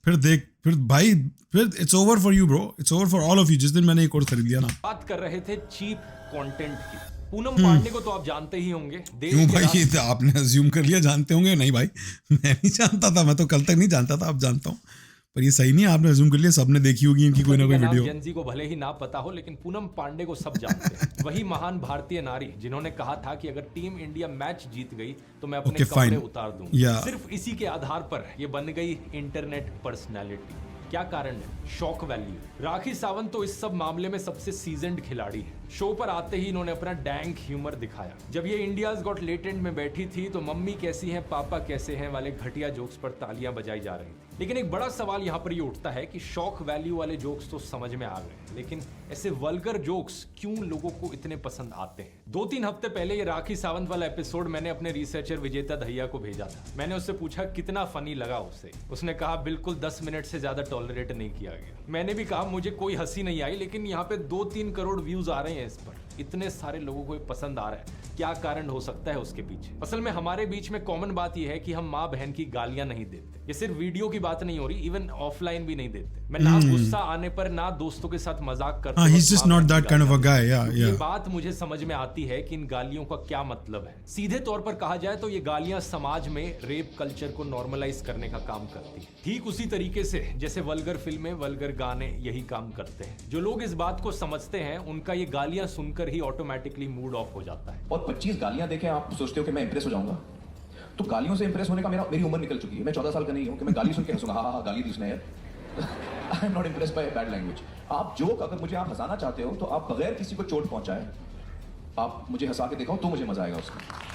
फिर भाई it's over for you bro, it's over for all of you. जिस दिन मैंने ये कोर्स खरीद लिया ना। बात कर रहे थे चीप कंटेंट की। पूनम पांडे को तो आप जानते ही होंगे। क्यों भाई ये तो आपने अज्यूम कर लिया जानते होंगे? नहीं भाई मैं नहीं जानता था, मैं तो कल तक नहीं जानता था, अब जानता हूँ। पर ये सही नहीं है, आपने अज्यूम कर लिया, सबने देखी होगी इनकी कोई ना कोई वीडियो। जेनजी को भले ही ना पता हो, लेकिन पूनम पांडे को सब जानते हैं। वही महान भारतीय नारी जिन्होंने कहा था कि अगर टीम इंडिया मैच जीत गई तो मैं अपने कपड़े उतार दूंगा। सिर्फ इसी के आधार पर ये बन गई इंटरनेट पर्सनैलिटी। क्या कारण है? Shock value. राखी सावंत तो इस सब मामले में सबसे सीजन्ड खिलाड़ी है। शो पर आते ही इन्होंने अपना डैंक ह्यूमर दिखाया। जब ये इंडियाज गॉट लेटेंट में बैठी थी तो मम्मी कैसी हैं, पापा कैसे हैं वाले घटिया जोक्स पर तालियां बजाई जा रही थी। लेकिन एक बड़ा सवाल यहाँ पर ये उठता है कि शॉक वैल्यू वाले जोक्स तो समझ में आ गए, लेकिन ऐसे वल्गर जोक्स क्यों लोगों को इतने पसंद आते हैं? 2-3 हफ्ते पहले ये राखी सावंत वाला एपिसोड मैंने अपने रिसर्चर विजेता दहिया को भेजा था। मैंने उससे पूछा कितना फनी लगा उसे। उसने कहा बिल्कुल 10 मिनट से ज्यादा टॉलरेट नहीं किया गया। मैंने भी कहा मुझे कोई हंसी नहीं आई, लेकिन यहाँ पे 2-3 करोड़ व्यूज आ रहे हैं इस पर, इतने सारे लोगों को ये पसंद आ रहा है। क्या कारण हो सकता है उसके पीछे? असल में हमारे बीच में कॉमन बात यह है कि हम माँ बहन की गालियां नहीं देते। ये सिर्फ वीडियो की बात नहीं हो रही, इवन ऑफलाइन भी नहीं देते। मैं ना गुस्सा आने पर, ना दोस्तों के साथ मजाक करता हूं। He's just not that kind of a guy, yeah. ये बात मुझे समझ में आती है कि इन गालियों का क्या मतलब है। सीधे तौर पर कहा जाए तो ये गालियां समाज में रेप कल्चर को नॉर्मलाइज करने का काम करती है। ठीक उसी तरीके से जैसे वल्गर फिल्में, वल्गर गाने यही काम करते हैं। जो लोग इस बात को समझते हैं उनका ये गालियां सुनकर ही ऑटोमेटिकली मूड ऑफ हो जाता है। और 25 गालियां देखें आप सोचते हो कि मैं इंप्रेस हो जाऊंगा, तो गालियों से इंप्रेस होने का मेरी उम्र निकल चुकी है। मैं 14 साल का नहीं हूं कि मैं गाली सुन के हंसूंगा, हाँ गाली दी उसने यार। आई am not impressed by bad language. आप जोक, अगर मुझे आप हंसाना चाहते हो तो आप बगैर किसी को चोट पहुंचाए आप मुझे हंसा के दिखाओ तो मुझे मजा आएगा उसका।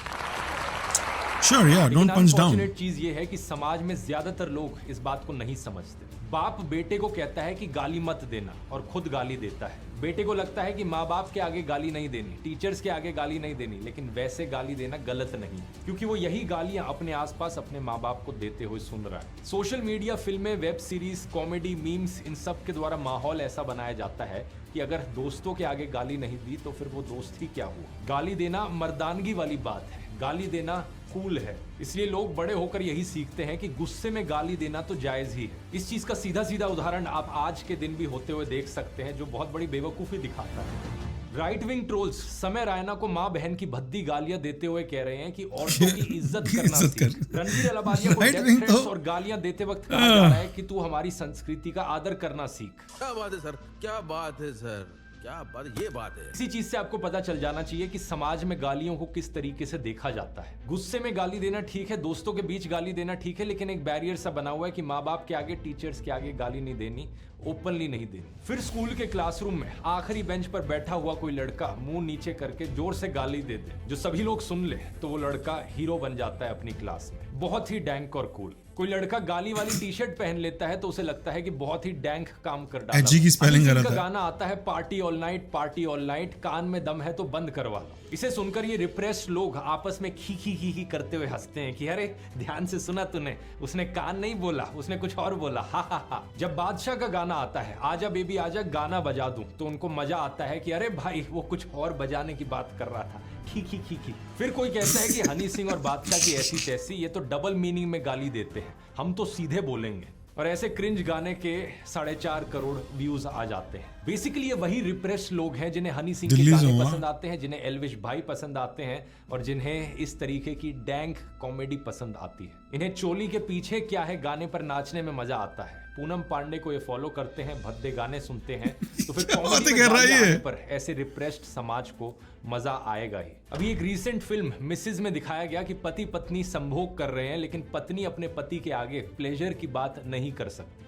Sure, yeah, don't punch down. चीज ये है कि समाज में ज्यादातर लोग इस बात को नहीं समझते। बाप बेटे को कहता है कि गाली मत देना और खुद गाली देता है। बेटे को लगता है कि माँ बाप के आगे गाली नहीं देनी, टीचर्स के आगे गाली नहीं देनी, लेकिन वैसे गाली देना गलत नहीं, क्योंकि वो यही गालियां अपने आसपास अपने माँ बाप को देते हुए सुन रहा है। सोशल मीडिया, फिल्में, वेब सीरीज, कॉमेडी, मीम्स, इन सब के द्वारा माहौल ऐसा बनाया जाता है कि अगर दोस्तों के आगे गाली नहीं दी तो फिर वो दोस्त ही क्या हुआ। गाली देना मर्दानगी वाली बात है, गाली देना कूल है, इसलिए लोग बड़े होकर यही सीखते हैं कि गुस्से में गाली देना तो जायज ही है। इस चीज का सीधा सीधा उदाहरण आप आज के दिन भी होते हुए देख सकते हैं, जो बहुत बड़ी बेवकूफी दिखाता है। राइट विंग ट्रोल्स समय रैना को माँ बहन की भद्दी गालियां देते हुए कह रहे हैं कि औरतों की इज्जत करना सीख। रणवीर अलाबादिया को डेथ थ्रेट्स और गालियां देते वक्त कहा जा रहा है कि तू हमारी संस्कृति का आदर करना सीख। क्या बात है सर, क्या बात है सर, क्या बात, ये बात है। इसी चीज से आपको पता चल जाना चाहिए कि समाज में गालियों को किस तरीके से देखा जाता है। गुस्से में गाली देना ठीक है, दोस्तों के बीच गाली देना ठीक है, लेकिन एक बैरियर सा बना हुआ है कि माँ बाप के आगे, टीचर्स के आगे गाली नहीं देनी, ओपनली नहीं देनी। फिर स्कूल के क्लासरूम में आखिरी बेंच पर बैठा हुआ कोई लड़का मुंह नीचे करके जोर से गाली दे दे, जो सभी लोग सुन ले, तो वो लड़का हीरो बन जाता है अपनी क्लास में। बहुत ही डैंक और कूल। कोई लड़का गाली वाली टी शर्ट पहन लेता है तो उसे लगता है कि बहुत ही डैंक काम कर डाला। एजी की स्पेलिंग गलत है। गाना आता है पार्टी ऑल नाइट, कान में दम है तो बंद करवा लो। इसे सुनकर ये रिप्रेस्ड लोग आपस में खी खी करते हुए हंसते हैं कि अरे ध्यान से सुना तूने, उसने कान नहीं बोला, उसने कुछ और बोला, हा हा हा। जब बादशाह का गाना आता है आजा बेबी आजा गाना बजा दूं, तो उनको मजा आता है कि अरे भाई वो कुछ और बजाने की बात कर रहा था, खी खी खी खी। फिर कोई कहता है कि हनी सिंह और बादशाह की ऐसी तैसी, ये तो डबल मीनिंग में गाली देते हैं, हम तो सीधे बोलेंगे। और ऐसे क्रिंज गाने के 4.5 करोड़ व्यूज आ जाते हैं। बेसिकली ये वही रिप्रेस्ड लोग हैं जिन्हें हनी सिंह के गाने पसंद आते हैं, जिन्हें एल्विश भाई पसंद आते हैं और जिन्हें इस तरीके की डैंक कॉमेडी पसंद आती है। इन्हें चोली के पीछे क्या है गाने पर नाचने में मजा आता है। पूनम पांडे को ये फॉलो करते हैं, भद्दे गाने सुनते हैं, तो फिर कॉमेडी में गाने आने पर ऐसे रिप्रेस्ड समाज को मजा आएगा ही। अभी एक रीसेंट फिल्म मिसेज में दिखाया गया कि पति पत्नी संभोग कर रहे हैं, लेकिन पत्नी अपने पति के आगे प्लेजर की बात नहीं कर सकती।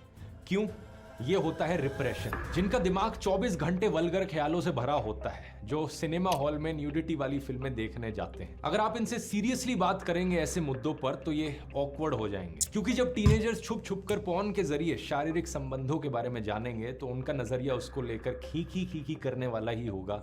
क्यों? ये होता है रिप्रेशन। जिनका दिमाग 24 घंटे वल्गर ख्यालों से भरा होता है, जो सिनेमा हॉल में न्यूडिटी वाली फिल्में देखने जाते हैं। अगर आप इनसे सीरियसली बात करेंगे ऐसे मुद्दों पर तो ये ऑकवर्ड हो जाएंगे, क्योंकि जब टीनेजर्स छुप छुप कर पोर्न के जरिए शारीरिक संबंधों के बारे में जानेंगे तो उनका नजरिया उसको लेकर खी खी करने वाला ही होगा।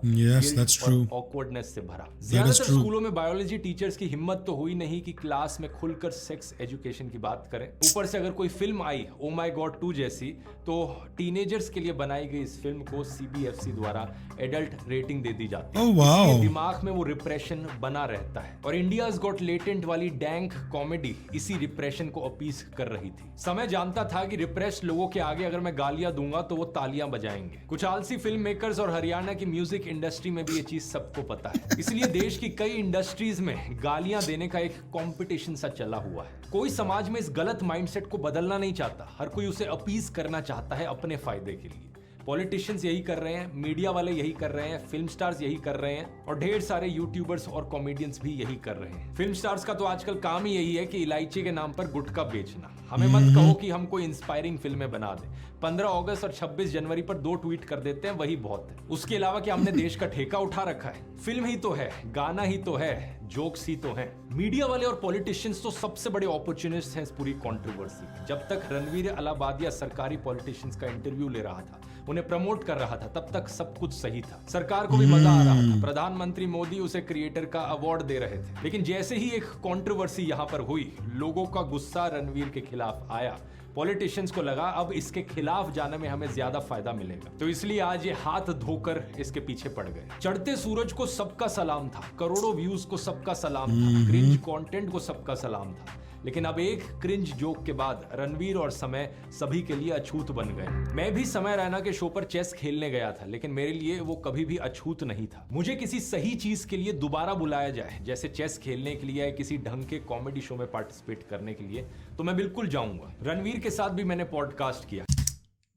ऑकवर्डनेस से भरा। ज्यादातर स्कूलों में बायोलॉजी टीचर्स की हिम्मत तो हुई नहीं कि क्लास में खुलकर सेक्स एजुकेशन की बात करें। ऊपर से अगर कोई film I oh my God 2 जैसी, तो टीनेजर्स के लिए बनाई गई इस फिल्म को CBFC द्वारा एडल्ट रेटिंग दे दी जाती है। इसलिए दिमाग में वो रिप्रेशन बना रहता है। और इंडियाज गॉट लेटेंट वाली डैंक कॉमेडी इसी रिप्रेशन को अपीस कर रही थी। समय जानता था कि रिप्रेस्ड लोगों के आगे अगर मैं गालियां दूंगा तो वो तालियां बजाएंगे। कुछ आलसी फिल्म मेकर्स और हरियाणा की म्यूजिक इंडस्ट्री में भी ये चीज सबको पता है। इसलिए देश की कई इंडस्ट्रीज में गालियां देने का एक कॉम्पिटिशन सा चला हुआ है। कोई समाज में इस गलत माइंडसेट को बदलना नहीं चाहता, हर कोई उसे अपीस करना चाहता है अपने फायदे के लिए। पॉलिटिशियंस यही कर रहे हैं, मीडिया वाले यही कर रहे हैं, फिल्म स्टार्स यही कर रहे हैं और ढेर सारे यूट्यूबर्स और कॉमेडियंस भी यही कर रहे हैं। फिल्म स्टार्स का तो आजकल काम ही यही है कि इलायची के नाम पर गुटखा बेचना। हमें मत कहो कि हम कोई इंस्पायरिंग फिल्में बना दें। 15 अगस्त और 26 जनवरी पर 2 ट्वीट कर देते हैं, वही बहुत है। उसके अलावा कि हमने देश का ठेका उठा रखा है? फिल्म ही तो है, गाना ही तो है, जोक्स ही तो हैं। मीडिया वाले और पॉलिटिशियंस तो सबसे बड़े अपॉर्चुनिस्ट हैं इस पूरी कंट्रोवर्सी। जब तक रणवीर अलाबादिया सरकारी पॉलिटिशियंस का इंटरव्यू ले रहा था, उन्हें प्रमोट कर रहा था, तब तक सब कुछ सही था। सरकार को भी मजा आ रहा था, प्रधानमंत्री मोदी उसे क्रिएटर का अवार्ड दे रहे थे। लेकिन जैसे ही एक कंट्रोवर्सी यहां पर हुई, लोगों का गुस्सा रणवीर के खिलाफ आया। पॉलिटिशियंस को लगा अब इसके खिलाफ जाने में हमें ज्यादा फायदा मिलेगा, तो इसलिए आज ये हाथ धोकर इसके पीछे पड़ गए। चढ़ते सूरज को सबका सलाम था, करोड़ों व्यूज को सबका सलाम था, क्रिंज कंटेंट को सबका सलाम था। लेकिन अब एक क्रिंज जोक के बाद रणवीर और समय सभी के लिए अछूत बन गए। मैं भी समय रैना के शो पर चेस खेलने गया था, लेकिन मेरे लिए वो कभी भी अछूत नहीं था। मुझे किसी सही चीज के लिए दोबारा बुलाया जाए, जैसे चेस खेलने के लिए या किसी ढंग के कॉमेडी शो में पार्टिसिपेट करने के लिए, तो मैं बिल्कुल जाऊंगा। रणवीर के साथ भी मैंने पॉडकास्ट किया।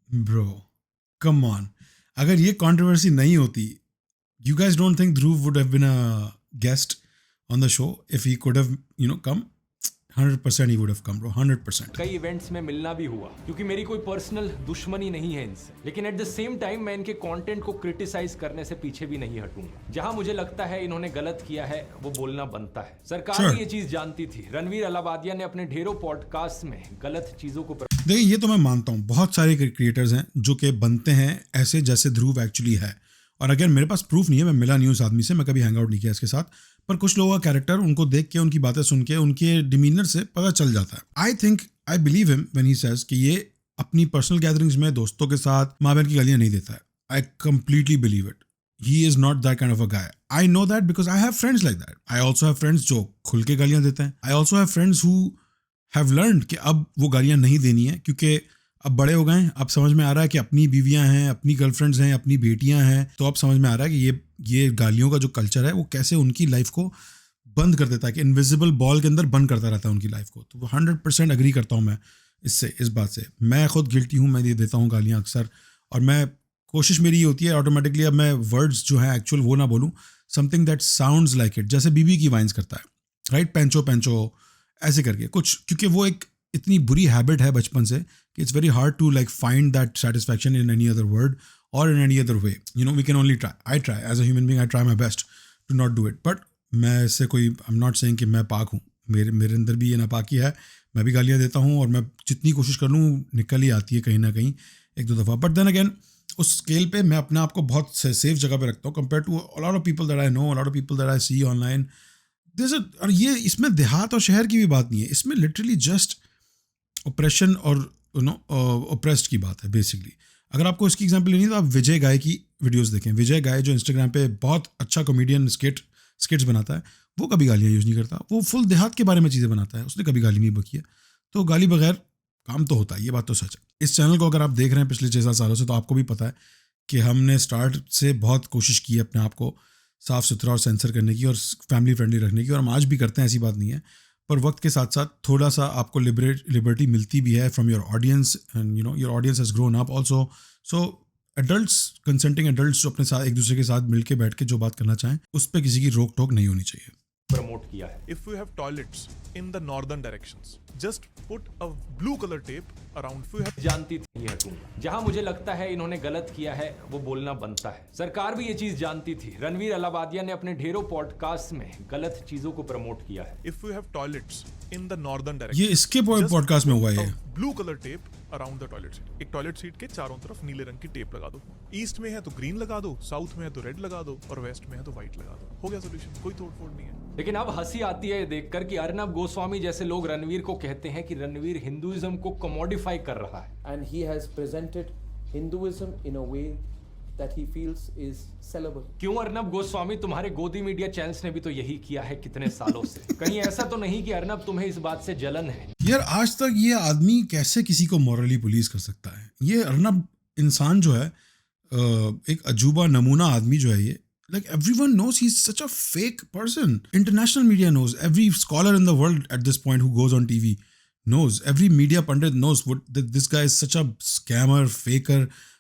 ब्रो कम ऑन, अगर ये कंट्रोवर्सी नहीं होती, you guys don't think Dhruv would have been a guest on the show if he could have, come? 100% he would have come, bro. 100%. कई इवेंट्स में मिलना भी हुआ, क्योंकि मेरी कोई पर्सनल दुश्मनी नहीं है इनसे। लेकिन एट द सेम टाइम मैं इनके कंटेंट को क्रिटिसाइज करने से पीछे भी नहीं हटूंगा। जहां मुझे लगता है इन्होंने गलत किया है, वो बोलना बनता है। सरकार भी ये चीज जानती थी। रणवीर अलाबादिया ने अपने ढेरों पॉडकास्ट में गलत चीजों को देखिए ये तो मैं मानता हूँ, बहुत सारे क्रिएटर्स हैं जो कि बनते हैं ऐसे जैसे ध्रुव एक्चुअली है, और अगर मेरे पास प्रूफ नहीं है, मैं मिला नहीं उस आदमी से, मैं कभी हैंग आउट नहीं किया इसके साथ, पर कुछ लोगों का कैरेक्टर उनको देख के, उनकी बातें सुन के, उनके डिमीनर से पता चल जाता है। I believe him when he says कि ये अपनी पर्सनल गैदरिंग्स में दोस्तों के साथ माँ बहन की गालियाँ नहीं देता है। I completely believe it. He is not that kind of a guy. I know that because I have friends like that. I also have friends जो खुल के गालियाँ देते हैं. I also have friends who have learned कि अब वो गालियाँ नहीं देनी है, क्योंकि अब बड़े हो गए हैं, अब समझ में आ रहा है कि अपनी बीवियाँ हैं, अपनी गर्लफ्रेंड्स हैं, अपनी बेटियाँ हैं, तो अब समझ में आ रहा है कि ये गालियों का जो कल्चर है वो कैसे उनकी लाइफ को बंद कर देता है, कि इनविजिबल बॉल के अंदर बंद करता रहता है उनकी लाइफ को। तो 100% अग्री करता हूँ मैं इस बात से। मैं खुद गिल्टी हूँ, मैं ये देता हूँ गालियाँ अक्सर, और मैं कोशिश मेरी ये होती है ऑटोमेटिकली अब मैं वर्ड्स जो है एक्चुअल वो ना बोलूँ, something that sounds like it, जैसे बीबी की वाइन्स करता है, राइट, पेंचो पेंचो ऐसे करके कुछ, क्योंकि वो एक इतनी बुरी हैबिट है बचपन से कि it's very hard to like find that satisfaction in any other word और in any other way, you know, we can only try as a human being, I try my best to not do it, but मैं इससे कोई, आई एम नॉट सेइंग कि मैं पाक हूँ, मेरे अंदर भी ये नापाकी है, मैं भी गालियाँ देता हूँ, और मैं जितनी कोशिश कर लूँ निकल ही आती है कहीं ना कहीं एक दो दफ़ा, बट देन अगेन उस स्केल पे मैं अपने आप को बहुत सेफ जगह पे रखता हूँ compare to a lot of people that I know, a lot of people that I see online. और ये इसमें देहात और शहर की भी बात नहीं है, इसमें लिटरली जस्ट ऑपरेशन और यू नो ऑप्रेस्ड की बात है बेसिकली। अगर आपको इसकी एग्जांपल लेनी है तो आप विजय गाय की वीडियोस देखें। विजय गाय जो इंस्टाग्राम पे बहुत अच्छा कॉमेडियन स्किट्स बनाता है, वो कभी गालियाँ यूज़ नहीं करता, वो फुल देहात के बारे में चीज़ें बनाता है, उसने कभी गाली नहीं बकी है। तो गाली बगैर काम तो होता है, ये बात तो सच है। इस चैनल को अगर आप देख रहे हैं पिछले 6-7 सालों से, तो आपको भी पता है कि हमने स्टार्ट से बहुत कोशिश की है अपने आप को साफ़ सुथरा और सेंसर करने की और फैमिली फ्रेंडली रखने की, और हम आज भी करते हैं, ऐसी बात नहीं है, पर वक्त के साथ साथ थोड़ा सा आपको लिबर्टी मिलती भी है from your audience, and you know your audience has grown up also. So adults, consenting adults जो अपने साथ एक दूसरे के साथ मिलके बैठ के जो बात करना चाहें, उस पर किसी की रोक टोक नहीं होनी चाहिए। प्रमोट किया है। If you have toilets in the northern directions, just put a blue color tape around. If you have जानती थी ये हटूंगा, जहां मुझे लगता है इन्होंने गलत किया है वो बोलना बनता है। सरकार भी ये चीज जानती थी। रणवीर अलाहाबादिया ने अपने ढेरों पॉडकास्ट में गलत चीजों को प्रमोट किया है। If you have toilets in the northern direction, ये इसके पॉडकास्ट में हुआ है। Blue colour tape around the toilet seat. एक टॉयलेट सीट के चारों तरफ नीले रंग की टेप लगा दो। ईस्ट में है तो ग्रीन लगा दो, साउथ में है तो रेड लगा दो, और वेस्ट में है तो व्हाइट लगा दो। हो गया सोल्यूशन, कोई तोड़ फोड़ नहीं है। लेकिन अब हंसी आती है देखकर कि अर्नब गोस्वामी जैसे लोग रणवीर को कहते हैं कि रणवीर हिंदुइज्म को कमोडिफाई कर रहा है। And he has presented Hinduism in a way that he feels is sellable. क्यों अर्नब गोस्वामी, तुम्हारे गोदी मीडिया चैनल्स ने भी तो यही किया है कितने सालों से। कहीं ऐसा तो नहीं कि अर्नब तुम्हें इस बात से जलन है? यार आज तक ये आदमी कैसे किसी को मॉरली पुलिस कर सकता है? ये अर्नब इंसान जो है एक अजूबा नमूना आदमी जो है ये, like everyone knows he's such a fake person. International media knows, every scholar in the world at this point who goes on TV knows, every media pundit knows that this guy is such a scammer, faker.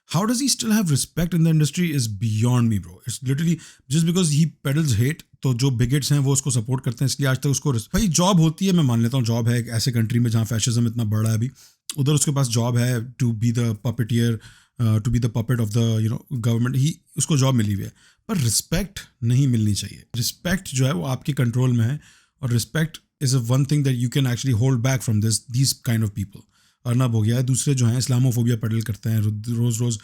How does he still have respect in the industry is beyond me, bro. It's literally just because he peddles hate, तो जो bigots हैं वो उसको support करते हैं, इसलिए आज तक उसको भाई जॉब होती है, मैं मान लेता हूँ जॉब है एक ऐसे कंट्री में जहाँ फैशिज्म इतना बढ़ रहा है अभी, उधर उसके पास जॉब है to be the puppeteer, to be the puppet of the you know government, उसको जॉब मिली हुई है, पर रिस्पेक्ट नहीं मिलनी चाहिए। रिस्पेक्ट जो है वो आपके कंट्रोल में है, और respect is a one thing that you can actually hold back from these kind of people. Arnab हो गया है, दूसरे जो हैं इस्लामोफोबिया पेडल करते हैं, रोज़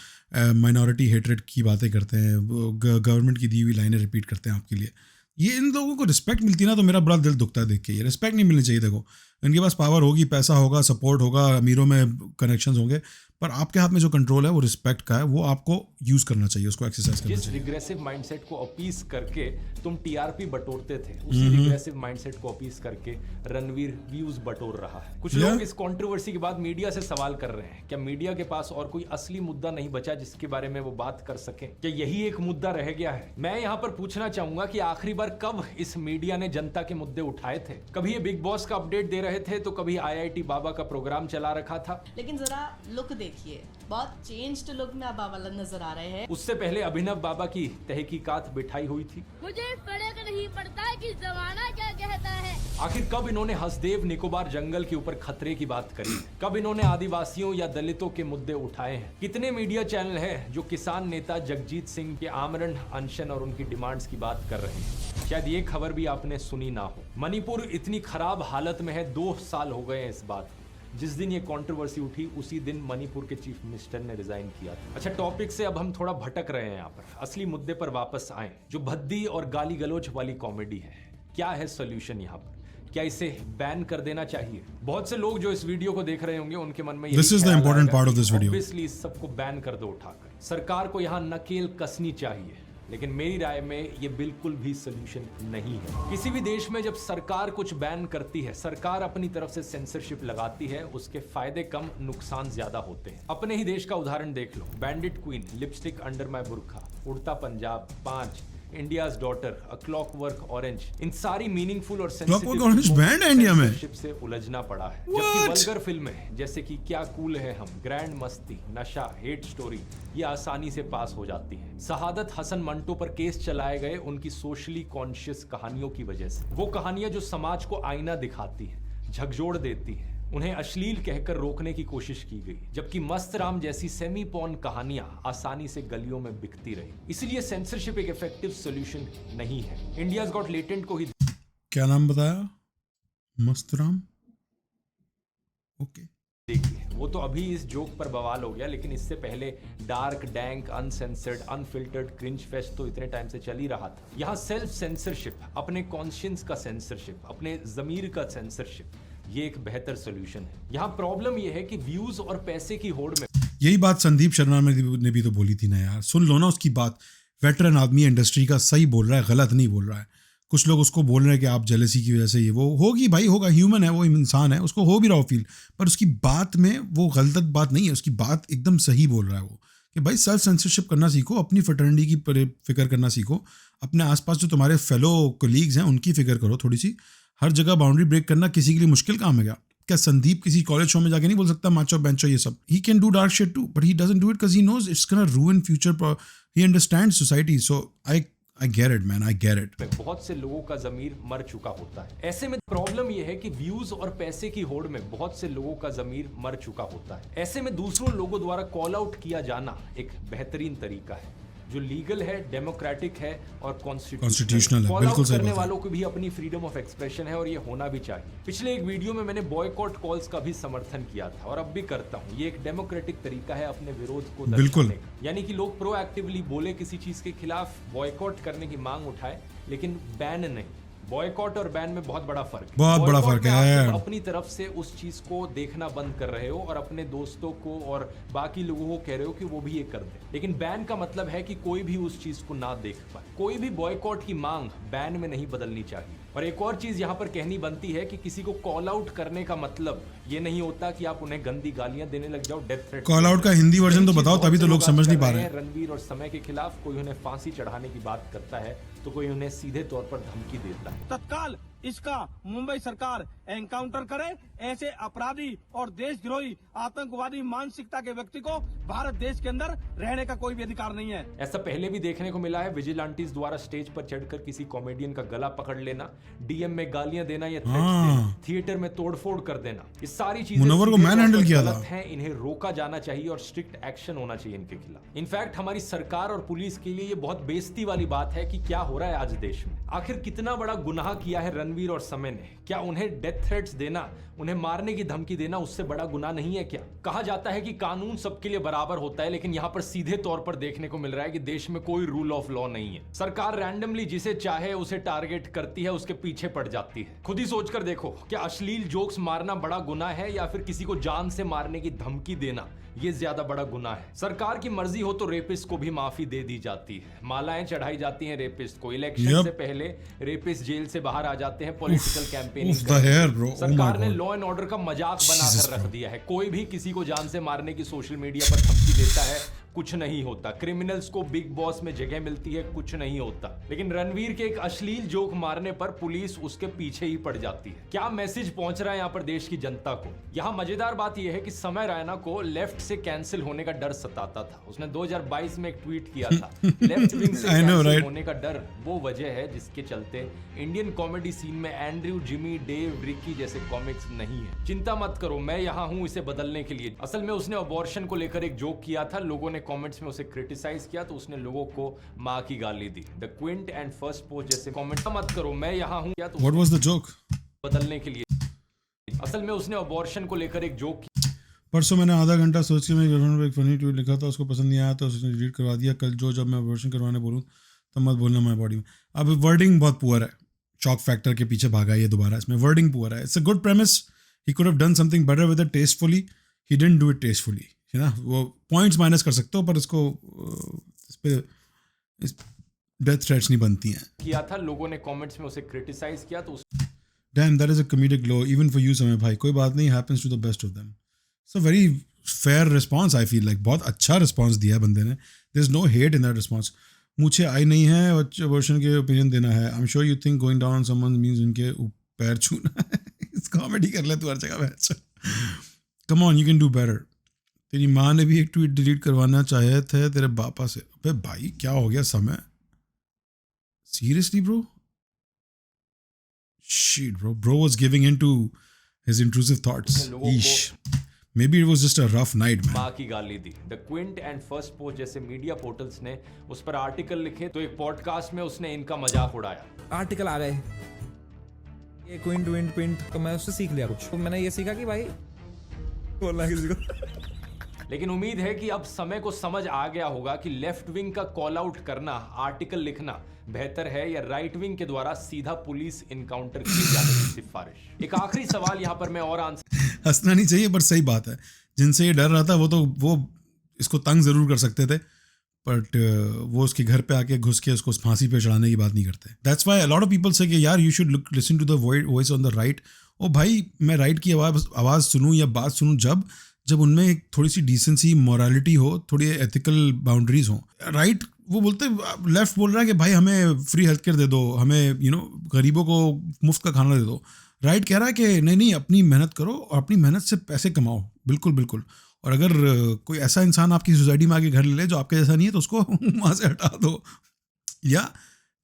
माइनॉरिटी हेटरेट की बातें करते हैं, गवर्नमेंट की दी हुई लाइनें रिपीट करते हैं आपके लिए। ये इन लोगों को रिस्पेक्ट मिलती ना तो मेरा बड़ा दिल दुखता है देख के। ये रिस्पेक्ट नहीं मिलनी चाहिए। देखो इनके पास पावर होगी, पैसा होगा, सपोर्ट होगा, अमीरों में कनेक्शंस होंगे, पर आपके हाथ में जो कंट्रोल है वो रिस्पेक्ट का है, वो आपको यूज करना चाहिए, उसको एक्सरसाइज करना चाहिए। जिस रिग्रेसिव माइंडसेट को अपीस करके तुम टीआरपी बटोरते थे, उसी रिग्रेसिव माइंडसेट को अपीस करके रणवीर व्यूज बटोर रहा है। कुछ लोग इस कंट्रोवर्सी के बाद मीडिया से सवाल कर रहे हैं, क्या मीडिया के पास और कोई असली मुद्दा नहीं बचा जिसके बारे में वो बात कर सके? क्या यही एक मुद्दा रह गया है? मैं यहाँ पर पूछना चाहूंगा कि आखिरी बार कब इस मीडिया ने जनता के मुद्दे उठाए थे? कभी ये बिग बॉस का अपडेट दे रहे थे, तो कभी IIT बाबा का प्रोग्राम चला रखा था। लेकिन जरा लुक देखिए, बहुत चेंज्ड लुक में बाबा नजर आ रहे हैं। उससे पहले अभिनव बाबा की तहकीकात बिठाई हुई थी। मुझे फर्क नहीं पड़ता कि जमाना क्या कहता है। आखिर कब इन्होंने हसदेव निकोबार जंगल के ऊपर खतरे की बात करी? कब इन्होंने आदिवासियों या दलितों के मुद्दे उठाए हैं? कितने मीडिया चैनल हैं जो किसान नेता जगजीत सिंह के आमरण अनशन और उनकी डिमांड्स की बात कर रहे हैं? शायद ये खबर भी आपने सुनी ना हो। मणिपुर इतनी खराब हालत में है, 2 साल हो गए हैं इस बात। जिस दिन ये कंट्रोवर्सी उठी उसी दिन मणिपुर के चीफ मिनिस्टर ने रिजाइन किया था। अच्छा, टॉपिक से अब हम थोड़ा भटक रहे हैं यहाँ पर, असली मुद्दे पर वापस आए। जो भद्दी और गाली गलोच वाली कॉमेडी है, क्या है सोल्यूशन यहाँ पर? क्या इसे बैन कर देना चाहिए? बहुत से लोग जो इस वीडियो को देख रहे होंगे उनके मन में This is the important part of this video. Obviously इस सबको बैन कर दो उठाकर। सरकार को यहाँ नकेल कसनी चाहिए, लेकिन मेरी राय में ये बिल्कुल भी सोल्यूशन नहीं है। किसी भी देश में जब सरकार कुछ बैन करती है, सरकार अपनी तरफ से सेंसरशिप लगाती है, उसके फायदे कम नुकसान ज्यादा होते हैं। अपने ही देश का उदाहरण देख लो, bandit queen, lipstick under my burkha, Udta Punjab, 5, India's daughter, a clockwork orange, इन सारी मीनिंगफुल और सेंसिटिव से उलझना पड़ा है। जबकि वल्गर फिल्में जैसे कि क्या कूल है हम, ग्रैंड मस्ती, नशा, हेट स्टोरी, ये आसानी से पास हो जाती है। शहादत हसन मंटो पर केस चलाए गए उनकी सोशली कॉन्शियस कहानियों की वजह से। वो कहानियां जो समाज को आईना दिखाती है, झकझोर देती है, उन्हें अश्लील कहकर रोकने की कोशिश की गई, जबकि मस्त राम जैसी सेमी पॉर्न कहानियां आसानी से गलियों में बिकती रही। इसलिए सेंसरशिप एक इफेक्टिव सॉल्यूशन नहीं है। इंडियाज गॉट लेटेंट को ही क्या नाम बताया? मस्त राम। ओके, देखिए, वो तो अभी इस जोक पर बवाल हो गया, लेकिन इससे पहले dark, dank, uncensored, unfiltered cringe fest तो इतने टाइम से चल ही रहा था। यहाँ सेल्फ सेंसरशिप, अपने कॉन्शियंस का सेंसरशिप, अपने जमीर का सेंसरशिप, ये एक बेहतर सोल्यूशन है। यहाँ प्रॉब्लम ये है कि व्यूज और पैसे की होड़ में, यही बात संदीप शर्मा ने भी तो बोली थी ना यार। सुन लो ना उसकी बात। वेटरन आदमी इंडस्ट्री का, सही बोल रहा है, गलत नहीं बोल रहा है। कुछ लोग उसको बोल रहे हैं कि आप जेलसी की वजह से ये वो होगी, भाई होगा, ह्यूमन है वो, इंसान है, उसको हो भी रहा हो फील, पर उसकी बात में वो गलत बात नहीं है, उसकी बात एकदम सही बोल रहा है वो, कि भाई सेल्फ सेंसरशिप करना सीखो, अपनी फ्रेटर्निटी की फिक्र करना सीखो, अपने आसपास जो तुम्हारे फेलो कोलीग्स हैं उनकी फिक्र करो थोड़ी सी। हर जगह बाउंड्री ब्रेक करना किसी के लिए मुश्किल काम है क्या संदीप किसी कॉलेज शो में जाके नहीं बोल सकता माचो बेंचो ये सब? He can do dark shit too, but he doesn't do it because he knows it's gonna ruin future. He understands society, so I get it man, I get it. बहुत से लोगों का जमीर मर चुका होता है। ऐसे में प्रॉब्लम यह है कि व्यूज और पैसे की होड़ में बहुत से लोगों का जमीर मर चुका होता है। ऐसे में दूसरों लोगों द्वारा कॉल आउट किया जाना एक बेहतरीन तरीका है, जो लीगल है, डेमोक्रेटिक है और कॉन्स्टिट्यूशनल है। बिल्कुल सही बात है। करने वालों को भी अपनी फ्रीडम ऑफ एक्सप्रेशन है और ये होना भी चाहिए। पिछले एक वीडियो में मैंने बॉयकॉट कॉल्स का भी समर्थन किया था और अब भी करता हूँ। ये एक डेमोक्रेटिक तरीका है अपने विरोध को दर्शाने का, यानी कि लोग प्रोएक्टिवली बोले किसी चीज के खिलाफ, बॉयकॉट करने की मांग उठाए, लेकिन बैन नहीं। बॉयकॉट और बैन में बहुत बड़ा फर्क है। बहुत बड़ा फर्क है। आप अपनी तरफ से उस चीज को देखना बंद कर रहे हो और अपने दोस्तों को और बाकी लोगों को कह रहे हो कि वो भी ये कर दे, लेकिन बैन का मतलब है कि कोई भी उस चीज को ना देख पाए। कोई भी बॉयकॉट की मांग बैन में नहीं बदलनी चाहिए। और एक और चीज यहाँ पर कहनी बनती है कि किसी को कॉल आउट करने का मतलब ये नहीं होता कि आप उन्हें गंदी गालियां देने लग जाओ, डेथ थ्रेट। कॉल आउट का हिंदी वर्जन तो बताओ, तभी तो लोग समझ नहीं पा रहे हैं। रणवीर और समय के खिलाफ कोई उन्हें फांसी चढ़ाने की बात करता है तो कोई उन्हें सीधे तौर पर धमकी देता है। तत्काल इसका मुंबई सरकार एनकाउंटर करे। ऐसे अपराधी और देशद्रोही आतंकवादी मानसिकता के व्यक्ति को भारत देश के अंदर रहने का कोई भी अधिकार नहीं है। ऐसा पहले भी देखने को मिला है, विजिलेंटीज द्वारा स्टेज पर चढ़कर किसी कॉमेडियन का गला पकड़ लेना, डीएम में गालियां देना या थ्रेट्स देना, थिएटर में तोड़फोड़ कर देना, ये सारी चीजें मुनव्वर को मैन हैंडल किया था। हैं, इन्हें रोका जाना चाहिए और स्ट्रिक्ट एक्शन होना चाहिए इनके खिलाफ। इनफैक्ट हमारी सरकार और पुलिस के लिए ये बहुत बेइज्जती वाली बात है कि क्या हो रहा है आज देश में। आखिर कितना बड़ा गुनाह किया है रणवीर और समय ने? क्या उन्हें डेथ थ्रेट्स देना, उन्हें मारने की धमकी देना उससे बड़ा गुनाह नहीं है क्या? कहा जाता है कि कानून सबके लिए बराबर होता है, लेकिन यहाँ पर सीधे तौर पर देखने को मिल रहा है कि देश में कोई रूल ऑफ लॉ नहीं है। सरकार रैंडमली जिसे चाहे उसे टारगेट करती है, उसके पीछे पड़ जाती है। खुद ही सोचकर देखो, क्या अश्लील जोक्स मारना बड़ा गुनाह है या फिर किसी को जान से मारने की धमकी देना ये ज्यादा बड़ा गुनाह है? सरकार की मर्जी हो तो रेपिस्ट को भी माफी दे दी जाती है, मालाएं चढ़ाई जाती हैं रेपिस्ट को, इलेक्शन से पहले रेपिस्ट जेल से बाहर आ जाते हैं पॉलिटिकल कैंपेनिंग। सरकार ने लॉ एंड ऑर्डर का मजाक बनाकर रख दिया है। कोई भी किसी को जान से मारने की सोशल मीडिया पर धमकी देता है, कुछ नहीं होता। क्रिमिनल्स को बिग बॉस में जगह मिलती है, कुछ नहीं होता। लेकिन रणवीर के एक अश्लील जोक मारने पर पुलिस उसके पीछे ही पड़ जाती है। क्या मैसेज पहुंच रहा है यहाँ पर देश की जनता को? यहाँ मजेदार बात यह है कि समय रैना को लेफ्ट से कैंसिल होने का डर सताता था। उसने 2022 में एक ट्वीट किया था, लेफ्ट विंग से कैंसिल होने का डर वो वजह है जिसके चलते इंडियन कॉमेडी सीन में एंड्रयू, जिमी, डेव, रिकी जैसे कॉमिक्स नहीं है। चिंता मत करो, मैं यहाँ हूँ इसे बदलने के लिए। असल में उसने अबॉर्शन को लेकर एक जोक किया था, लोगों ने कमेंट्स में उसे क्रिटिसाइज किया तो उसने लोगों को मां की गाली दी। The Quint and Firstpost जैसे कमेंट मत करो, मैं यहाँ हूँ क्या तो What was the joke? बदलने के लिए। असल में उसने अबॉर्शन को लेकर एक जोक परसों मैंने आधा घंटा सोच के मेरी गर्लफ्रेंड पर एक फनी ट्वीट लिखा था, उसको पसंद नहीं आया तो उसने डिलीट करवा दिया। कल जब मैं अबॉर्शन करवाने बोलूँ तो मत बोलना माय बॉडी में। अब वर्डिंग बहुत पुअर है, चॉक फैक्टर के पीछे भागा ये दोबारा, इसमें वर्डिंग पुअर है। It's a good premise, he could have done something better with it tastefully, he didn't do it tastefully, है ना। वो पॉइंट्स माइनस कर सकते हो पर इसको इस पे डेथ थ्रेट्स नहीं बनती हैं। किया था, लोगों ने कमेंट्स में उसे क्रिटिसाइज किया तो Damn, that is a comedic low even for you समय भाई, कोई बात नहीं, happens to the best of them. It's a very fair response I feel like, बहुत अच्छा response दिया है बंदे ने, there's no hate in that response. मुझे आई नहीं है और अबॉर्शन के ओपिनियन देना है। I'm sure you think going down on someone means उनके पैर छूना है। इस कॉमेडी कर ले तू हर जगह पे। Come on, you can do better. तेरी माँ ने भी एक ट्वीट डिलीट करवाना चाहे थे तेरे पापा से। अबे भाई क्या हो गया समय, seriously bro? Shit, bro was giving in to his intrusive thoughts. Eesh. Maybe it was just a rough night, man. माँ की गाली दी। The Quint and Firstpost जैसे मीडिया पोर्टल्स ने उस पर आर्टिकल लिखे तो एक पॉडकास्ट में उसने इनका मजाक उड़ाया। आर्टिकल आ गए, ये क्विंट विंट पिंट, तो मैं उससे सीख लिया कुछ। तो मैंने ये सीखा कि भाई बोलना किसी को। लेकिन उम्मीद है कि अब समय को समझ आ गया होगा कि लेफ्ट विंग का कॉल आउट करना, आर्टिकल लिखना बेहतर है या राइट विंग के द्वारा सीधा पुलिस इनकाउंटर किए जाने की सिफारिश। एक आखिरी सवाल यहाँ पर मैं और आंसर हंसना नहीं चाहिए पर सही बात है, जिनसे ये डर रहा था वो इसको तंग जरूर कर सकते थे, बट वो उसके घर पे आके घुस के उसको फांसी पे चढ़ाने की बात नहीं करते। That's why a lot of people say कि यार you should listen to the voice on the right. ओ भाई, मैं राइट की आवाज़ सुनूं या बात सुनूं जब उनमें एक थोड़ी सी डिसेंसी, मोरालिटी हो, थोड़ी एथिकल बाउंड्रीज हो। राइट वो बोलते, लेफ्ट बोल रहा है कि भाई हमें फ्री हेल्थ केयर दे दो, हमें गरीबों को मुफ्त का खाना दे दो। राइट कह रहा है कि नहीं, अपनी मेहनत करो और अपनी मेहनत से पैसे कमाओ। बिल्कुल। और अगर कोई ऐसा इंसान आपकी सोसाइटी में आके घर ले जो आपके जैसा नहीं है तो उसको वहाँ से हटा दो, या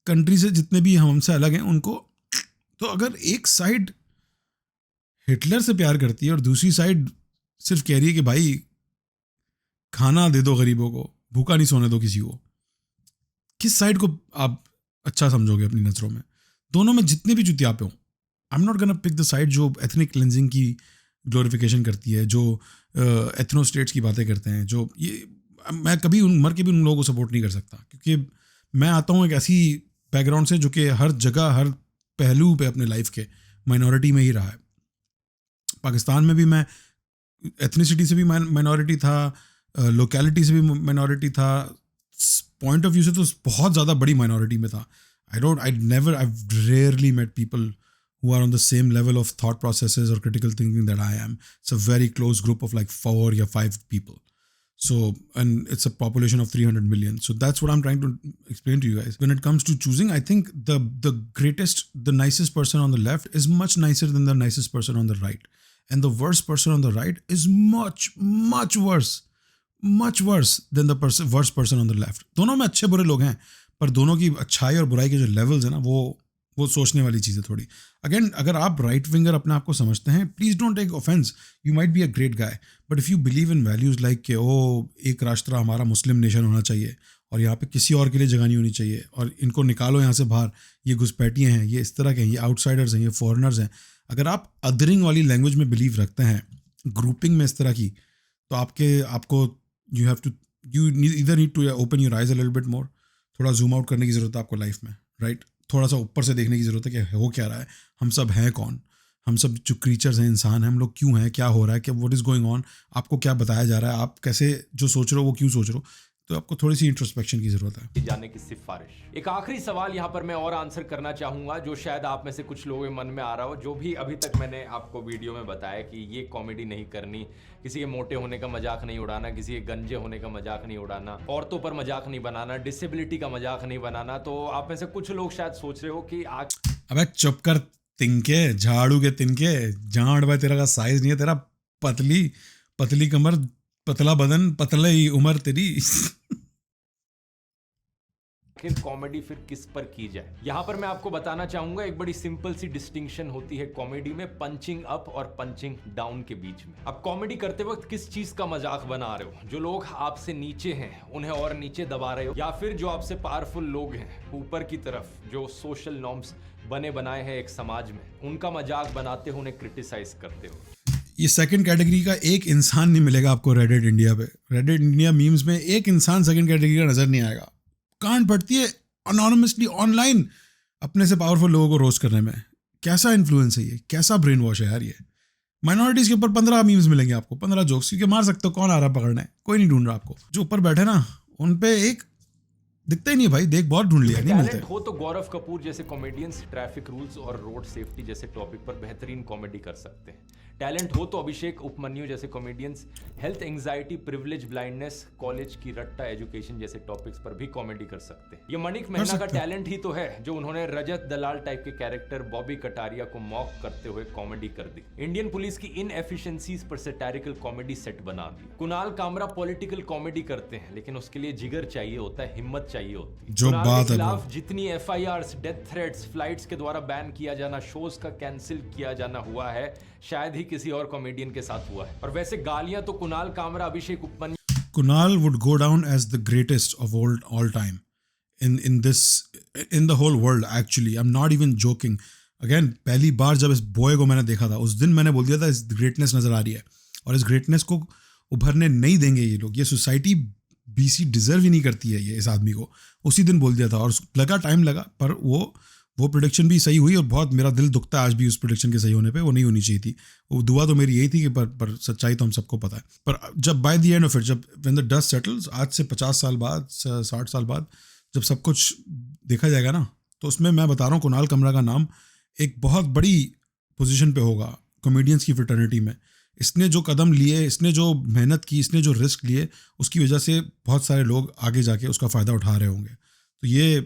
कंट्री से जितने भी हमसे अलग हैं उनको। तो अगर एक साइड हिटलर से प्यार करती है और दूसरी साइड सिर्फ कह रही है कि भाई खाना दे दो गरीबों को, भूखा नहीं सोने दो किसी को, किस साइड को आप अच्छा समझोगे अपनी नज़रों में? दोनों में जितने भी जुतियापे हों, I am not gonna pick the side जो एथनिक क्लेंजिंग की ग्लोरिफिकेशन करती है, जो एथनो स्टेट्स की बातें करते हैं, जो ये मैं कभी मर के भी उन लोगों को सपोर्ट नहीं कर सकता, क्योंकि मैं आता हूँ एक ऐसी बैकग्राउंड से जो कि हर जगह, हर पहलू पे अपने लाइफ के माइनॉरिटी में ही रहा है। पाकिस्तान में भी मैं एथनिसिटी से भी माइनॉरिटी था, लोकेलिटी से भी माइनॉरिटी था, पॉइंट ऑफ व्यू से तो बहुत ज़्यादा बड़ी माइनॉरिटी में था। I've rarely met people who are on the same level of thought processes or critical thinking that I am. It's a very close group of like 4 or 5 people. So, and it's a population of 300 million. So that's what I'm trying to explain to you guys. When it comes to choosing, I think the nicest person on the left is much nicer than the nicest person on the right. And the worst person on the right is much worse than the worst person on the left. दोनों में अच्छे बुरे लोग हैं, पर दोनों की अच्छाई और बुराई के जो लेवल्स हैं ना, वो सोचने वाली चीज़ है थोड़ी। अगेन, अगर आप राइट विंगर अपने आप को समझते हैं, please don't take offence, you might be a great guy, but if you believe in values like कि एक राष्ट्र हमारा मुस्लिम नेशन होना चाहिए और यहाँ पे किसी और के लिए जगह नहीं होनी चाहिए और इनको निकालो यहाँ से बाहर, ये घुसपैठिए हैं, ये इस तरह के हैं, ये आउटसाइडर्स हैं, ये फॉरेनर्स हैं। अगर आप अदरिंग वाली लैंग्वेज में बिलीव रखते हैं, ग्रुपिंग में इस तरह की, तो आपको you either need to open your eyes a little bit more, थोड़ा जूम आउट करने की ज़रूरत है आपको लाइफ में, राइट? थोड़ा सा ऊपर से देखने की ज़रूरत है कि हो क्या रहा है, हम सब हैं कौन, हम सब जो क्रीचर्स हैं, इंसान हैं, हम लोग क्यों हैं, क्या हो रहा है, क्या व्हाट इज़ गोइंग ऑन, आपको क्या बताया जा रहा है, आप कैसे जो सोच रहे हो वो क्यों सोच रहे हो, तो आपको थोड़ी सी इंट्रोस्पेक्शन की ज़रूरत है। जाने की सिफारिश। एक आखिरी सवाल यहाँ पर मैं और आंसर करना चाहूँगा, जो शायद आप में से कुछ लोगों के मन में आ रहा हो, जो भी अभी तक मैंने आपको वीडियो में बताया कि ये कॉमेडी नहीं करनी, किसी के मोटे होने का मजाक नहीं उड़ाना, किसी के गंजे होने का मजाक नहीं उड़ाना, औरतों पर मजाक नहीं बनाना, डिसेबिलिटी का मजाक नहीं बनाना। तो आप में से कुछ लोग शायद सोच रहे हो कि अबे चुप कर तिनके, झाड़ू के तिनके, जान भाई तेरा का साइज नहीं है, तेरा पतली कमर, पतला बदन, पतला ही उम्र तेरी। आखिर कॉमेडी फिर किस पर की जाए। यहाँ पर मैं आपको बताना चाहूंगा एक बड़ी सिंपल सी डिस्टिंक्शन होती है कॉमेडी में पंचिंग अप और पंचिंग डाउन के बीच में। अब कॉमेडी करते वक्त किस चीज का मजाक बना रहे हो? जो लोग आपसे नीचे हैं उन्हें और नीचे दबा रहे हो, या फिर जो आपसे पावरफुल लोग हैं ऊपर की तरफ जो सोशल नॉर्म्स बने बनाए हैं एक समाज में, उनका मजाक बनाते हो, उन्हें क्रिटिसाइज करते हो। ये सेकंड कैटेगरी का एक इंसान नहीं मिलेगा आपको रेडिट इंडिया पे। रेडिट इंडिया मीम्स में एक इंसान सेकंड कैटेगरी का नजर नहीं आएगा। कांड पड़ती है अनोनिमसली ऑनलाइन अपने से पावरफुल लोगों को रोस्ट करने में। कैसा इन्फ्लुएंस है ये, कैसा ब्रेन वॉश है यार ये। माइनॉरिटीज के ऊपर 15 मीम्स मिलेंगे आपको, 15 जोक्स, क्योंकि मार सकते हो, कौन आ रहा है पकड़ने, कोई नहीं ढूंढ रहा आपको। जो ऊपर बैठे ना उन पे एक दिखता ही नहीं भाई, देख बहुत ढूंढ लिया, नहीं मिलते। टैलेंट हो तो गौरव कपूर जैसे कॉमेडियंस ट्रैफिक रूल्स और रोड सेफ्टी जैसे टॉपिक पर बेहतरीन कॉमेडी कर सकते हैं। टैलेंट हो तो अभिषेक उपमन्यु जैसे comedians health anxiety privilege blindness college की रट्टा एजुकेशन जैसे टॉपिक्स पर भी कॉमेडी कर सकते हैं। ये मणिक मेहना का टैलेंट ही तो है जो उन्होंने रजत दलाल टाइप के कैरेक्टर बॉबी कटारिया को मॉक करते हुए कॉमेडी कर दी। इंडियन पुलिस की इनएफिशिएंसीज पर सैटिरिकल कॉमेडी सेट बना दी। कुणाल कामरा पॉलिटिकल कॉमेडी करते हैं लेकिन उसके लिए जिगर चाहिए होता है, हिम्मत चाहिए होती है। जो कुणाल बात के है खिलाफ जितनी FIRs, डेथ थ्रेट्स, फ्लाइट्स के द्वारा बैन किया जाना, शोज का कैंसिल किया जाना हुआ है, शायद ही किसी और कॉमेडियन के साथ हुआ है। और वैसे गालियां तो कुणाल कामरा, अभिषेक Upmanyu, Kunal would go down as the greatest of all time in the whole world actually. I'm not even joking. Again, पहली बार जब इस बॉय को मैंने देखा था उस दिन मैंने बोल दिया था इस ग्रेटनेस नजर आ रही है और इस ग्रेटनेस को उभरने नहीं देंगे ये लोग। ये सोसाइटी BC डिजर्व ही नहीं करती है ये इस आदमी को। उसी दिन बोल दिया था और लगा, टाइम लगा, पर वो प्रेडिक्शन भी सही हुई और बहुत मेरा दिल दुखता है आज भी उस प्रेडिक्शन के सही होने पे। वो नहीं होनी चाहिए थी। वो दुआ तो मेरी यही थी कि पर सच्चाई तो हम सबको पता है। पर जब by the end of it, जब व्हेन द डस्ट सेटल्स, आज से 50 साल बाद, 60 साल बाद जब सब कुछ देखा जाएगा ना, तो उसमें मैं बता रहा हूँ कुणाल कमरा का नाम एक बहुत बड़ी पोजीशन पे होगा कॉमेडियंस की फ्रेटर्निटी में। इसने जो कदम लिए, इसने जो मेहनत की, इसने जो रिस्क लिए, उसकी वजह से बहुत सारे लोग आगे जाके उसका फ़ायदा उठा रहे होंगे। तो ये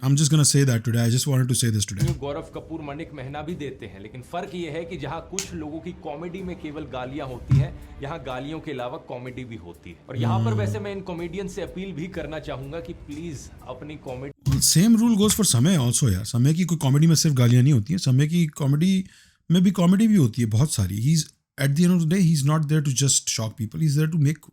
I'm just gonna say that today. I just wanted to say this today. गौरव कपूर, मणिक मेहना भी देते हैं, लेकिन फर्क ये है कि जहाँ कुछ लोगों की कॉमेडी में केवल गालियां होती हैं, यहाँ गालियों के अलावा कॉमेडी भी होती है। और यहाँ पर वैसे मैं इन कॉमेडियन से अपील भी करना चाहूंगा कि प्लीज अपनी comedy, same rule goes for समय ऑल्सो यार। समय की कोई कॉमेडी में सिर्फ गालियां नहीं होती हैं, समय की कॉमेडी में भी कॉमेडी भी होती है बहुत सारी। He is at the end of the day he is not there to just shock people, he is there to make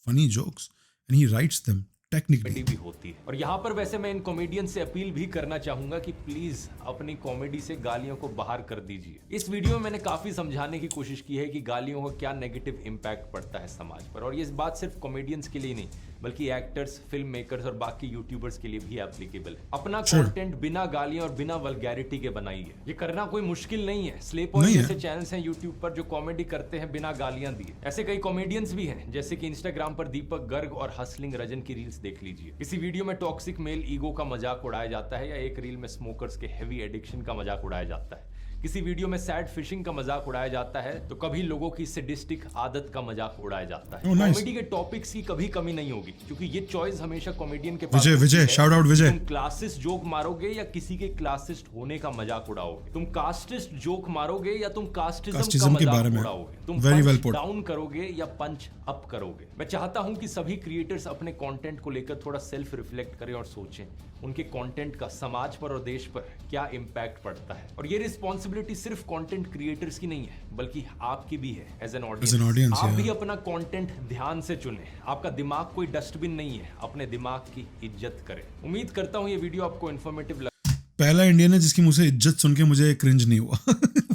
funny jokes and he writes them technically भी होती है। और यहाँ पर वैसे मैं इन कॉमेडियन से अपील भी करना चाहूंगा कि प्लीज अपनी कॉमेडी से गालियों को बाहर कर दीजिए। इस वीडियो में मैंने काफी समझाने की कोशिश की है कि गालियों का क्या नेगेटिव इम्पैक्ट पड़ता है समाज पर, और ये बात सिर्फ कॉमेडियंस के लिए नहीं बल्कि एक्टर्स, फिल्म मेकर्स और बाकी यूट्यूबर्स के लिए भी एप्लीकेबल है। अपना कंटेंट बिना गालियां और बिना वल्गैरिटी के बनाइए। ये करना कोई मुश्किल नहीं है। स्लेप ऑयल जैसे चैनल्स हैं यूट्यूब पर जो कॉमेडी करते हैं बिना गालियां दिए। ऐसे कई कॉमेडियंस भी हैं, जैसे कि इंस्टाग्राम पर दीपक गर्ग और हसलिंग रजन की रील्स देख लीजिए। किसी वीडियो में टॉक्सिक मेल ईगो का मजाक उड़ाया जाता है, या एक रील में स्मोकर्स के हेवी एडिक्शन का मजाक उड़ाया जाता है। किसी वीडियो में सैड फिशिंग का मजाक उड़ाया जाता है, तो कभी लोगों की सैडिस्टिक आदत का मजाक उड़ाया जाता है। कॉमेडी के टॉपिक्स की कभी कमी नहीं होगी, क्योंकि ये चॉइस हमेशा कॉमेडियन के पास। विजय शाउट आउट विजय। तुम क्लासिस्ट जोक मारोगे या किसी के क्लासिस्ट होने का मजाक उड़ाओगे? तुम कास्टिस्ट जोक मारोगे या तुम कास्टिज्म का मजाक उड़ाओगे? तुम पंच डाउन करोगे या पंच अप करोगे? मैं चाहता हूं कि सभी क्रिएटर्स अपने कंटेंट को लेकर थोड़ा सेल्फ रिफ्लेक्ट करें और सोचें उनके कंटेंट का समाज पर और देश पर क्या इम्पैक्ट पड़ता है। और ये रिस्पॉन्सिबिलिटी सिर्फ कंटेंट क्रिएटर्स की नहीं है बल्कि आपकी भी है एज एन ऑडियंस। आप भी अपना कंटेंट ध्यान से चुनें। आपका दिमाग कोई डस्टबिन नहीं है, अपने दिमाग की इज्जत करें। उम्मीद करता हूं ये वीडियो आपको इन्फॉर्मेटिव लगा। पहला इंडियन है जिसकी मुझसे इज्जत सुन के मुझे क्रिंज नहीं हुआ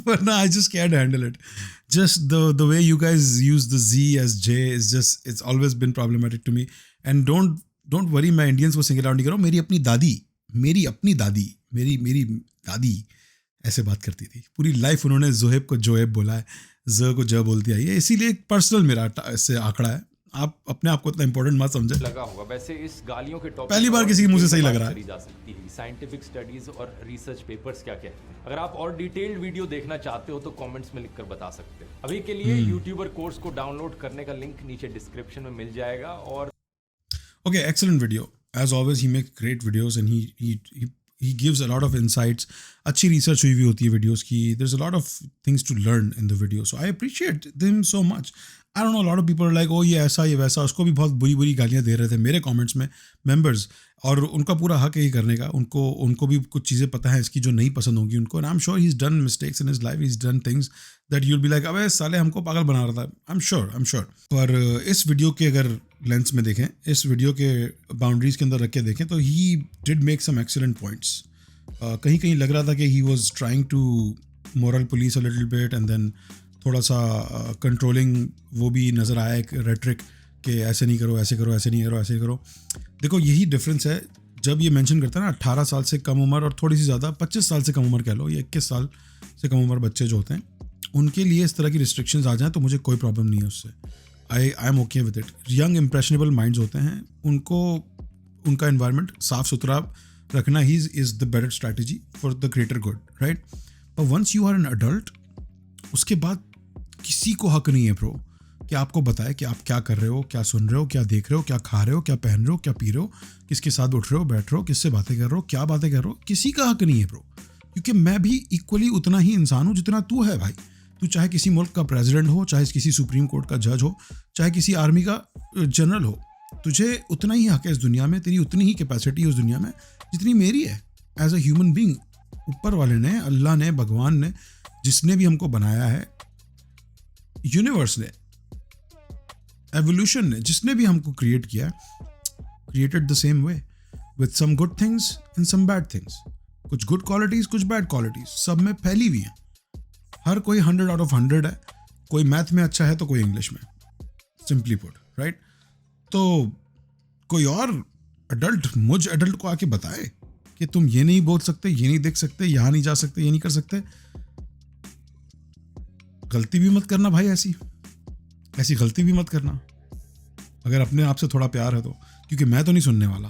वरना I just can handle it. Just the way you guys use the Z as J is just it's always been problematic to me and don't worry, मैं इंडियंस को सिंगल आउट नहीं कर रहा हूँ। मेरी अपनी दादी ऐसे बात करती थी। पूरी लाइफ उन्होंने जोहेब को जोहेब बोला है, ज को ज बोलती आई है, इसीलिए एक पर्सनल मेरा इससे आंकड़ा है। आप अपने आप को इतना इंपॉर्टेंट मत समझे। लगा होगा वैसे इस गालियों के टॉपिक पहली बार किसी के मुंह से सही लग रहा है। जा सकती है साइंटिफिक स्टडीज और रिसर्च पेपर्स क्या कहते हैं। अगर आप और डिटेल्ड वीडियो देखना चाहते हो तो कमेंट्स में लिखकर बता सकते हैं। अभी के लिए यूट्यूबर कोर्स को डाउनलोड करने का लिंक नीचे डिस्क्रिप्शन में मिल जाएगा। और Okay, excellent video. As always, he makes great videos and he gives a lot of insights. अच्छी research हुई भी होती है videos की. There's a lot of things to learn in the video. So I appreciate them so much. I don't know, a lot of people are like, oh ये ऐसा ये वैसा। उसको भी बहुत बुरी गालियाँ दे रहे थे मेरे comments में members. और उनका पूरा हक है ये करने का, उनको भी कुछ चीज़ें पता है इसकी जो नहीं पसंद होंगी उनको, and I am sure he is done mistakes in his life, he is done things that you will be like अबे साले हमको पागल बना रहा था, आई एम श्योर। पर इस वीडियो के अगर लेंस में देखें, इस वीडियो के बाउंड्रीज़ के अंदर रख के देखें, तो he did make some excellent points. कहीं कहीं लग रहा था कि he was trying to moral police a little bit, and then थोड़ा सा कंट्रोलिंग वो भी नज़र आया, एक रेट्रिक कि ऐसे नहीं करो, ऐसे करो, ऐसे नहीं करो, ऐसे करो। देखो यही डिफरेंस है जब ये मेंशन करता है ना 18 साल से कम उम्र और थोड़ी सी ज़्यादा 25 साल से कम उम्र कह लो, या 21 साल से कम उम्र बच्चे जो होते हैं उनके लिए इस तरह की रिस्ट्रिक्शंस आ जाएँ तो मुझे कोई प्रॉब्लम नहीं है उससे, I am okay with it. Young impressionable minds होते हैं, उनको उनका एनवायरनमेंट साफ़ सुथरा रखना ही is the better strategy for the greater good, right. पर once you are an adult, उसके बाद किसी को हक नहीं है ब्रो कि आपको बताए कि आप क्या कर रहे हो, क्या सुन रहे हो, क्या देख रहे हो, क्या खा रहे हो, क्या पहन रहे हो, क्या पी रहे हो, किसके साथ उठ रहे हो, बैठ रहे हो, किससे बातें कर रहे हो, क्या बातें कर रहे हो, किसी का हक नहीं है ब्रो। क्योंकि मैं भी इक्वली उतना ही इंसान हूँ जितना तू है भाई। तू चाहे किसी मुल्क का प्रेसिडेंट हो, चाहे किसी सुप्रीम कोर्ट का जज हो, चाहे किसी आर्मी का जनरल हो, तुझे उतना ही हक है इस दुनिया में, तेरी उतनी ही कैपेसिटी है उस दुनिया में जितनी मेरी है एज अ ह्यूमन बींग। ऊपर वाले ने, अल्लाह ने, भगवान ने, जिसने भी हमको बनाया है, यूनिवर्स ने, एवोल्यूशन ने, जिसने भी हमको क्रिएट किया, created the same way with some good things and some bad things. कुछ गुड क्वालिटीज, कुछ बैड क्वालिटीज सब में फैली हुई हैं। हर कोई 100 out of 100 है, कोई मैथ में अच्छा है तो कोई इंग्लिश में, सिंपली पुट, राइट। तो कोई और अडल्ट मुझ अडल्ट को आके बताए कि तुम ये नहीं बोल सकते, ये नहीं देख सकते, यहाँ नहीं जा सकते, ये नहीं कर सकते, गलती भी मत करना भाई, ऐसी गलती भी मत करना अगर अपने आप से थोड़ा प्यार है तो। क्योंकि मैं तो नहीं सुनने वाला,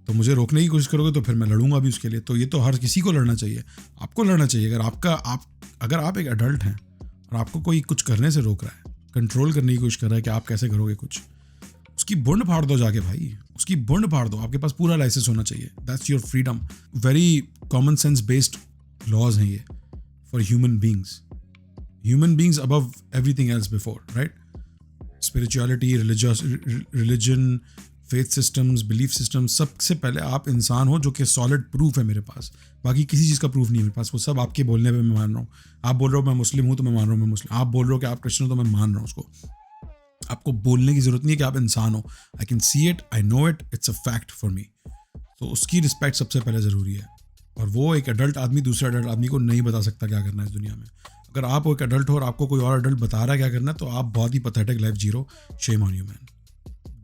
तो मुझे रोकने की कोशिश करोगे तो फिर मैं लड़ूंगा भी उसके लिए। तो ये तो हर किसी को लड़ना चाहिए, आपको लड़ना चाहिए। अगर आप एक अडल्ट हैं और आपको कोई कुछ करने से रोक रहा है, कंट्रोल करने की कोशिश कर रहा है कि आप कैसे करोगे कुछ, उसकी बुंड फाड़ दो जाके भाई, उसकी बुंड फाड़ दो। आपके पास पूरा लाइसेंस होना चाहिए, that's your freedom. Very common sense based laws हैं ये for human beings above everything else before, right. Spirituality, religion, faith systems, belief systems, सबसे पहले आप इंसान हो, जो कि सॉलिड प्रूफ है मेरे पास। बाकी किसी चीज़ का प्रूफ नहीं है मेरे पास, वो सब आपके बोलने पे मैं मान रहा हूँ। आप बोल रहे हो मैं मुस्लिम हूँ तो मैं मान रहा हूँ मैं मुस्लिम, आप बोल रहे हो कि आप क्रिश्चियन हो तो मैं मान रहा हूँ उसको। आपको बोलने की ज़रूरत नहीं है कि आप इंसान हो, I can see it, I know it, it's a fact for me. तो उसकी रिस्पेक्ट सबसे पहले ज़रूरी है, और वो एक अडल्ट आदमी दूसरे अडल्ट आदमी को नहीं बता सकता क्या करना है इस दुनिया में। अगर आप एक अडल्ट हो और आपको कोई और अडल्ट बता रहा है क्या करना है, तो आप बहुत ही पैथेटिक लाइफ जी रहे हो। Shame on you man,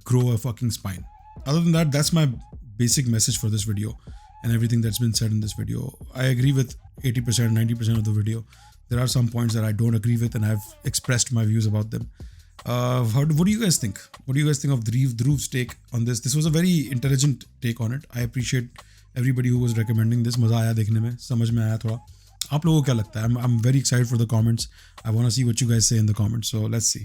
grow a fucking spine. Other than that, that's my basic message for this video and everything that's been said in this video. I agree with 80%, 90% of the video. There are some points that I don't agree with, and I've expressed my views about them. What do you guys think? What do you guys think of Dhruv's take on this? This was a very intelligent take on it. I appreciate everybody who was recommending this. मज़ा आया देखने में, समझ में आया थोड़ा। आप लोगों को क्या लगता है? I'm very excited for the comments. I want to see what you guys say in the comments. So let's see.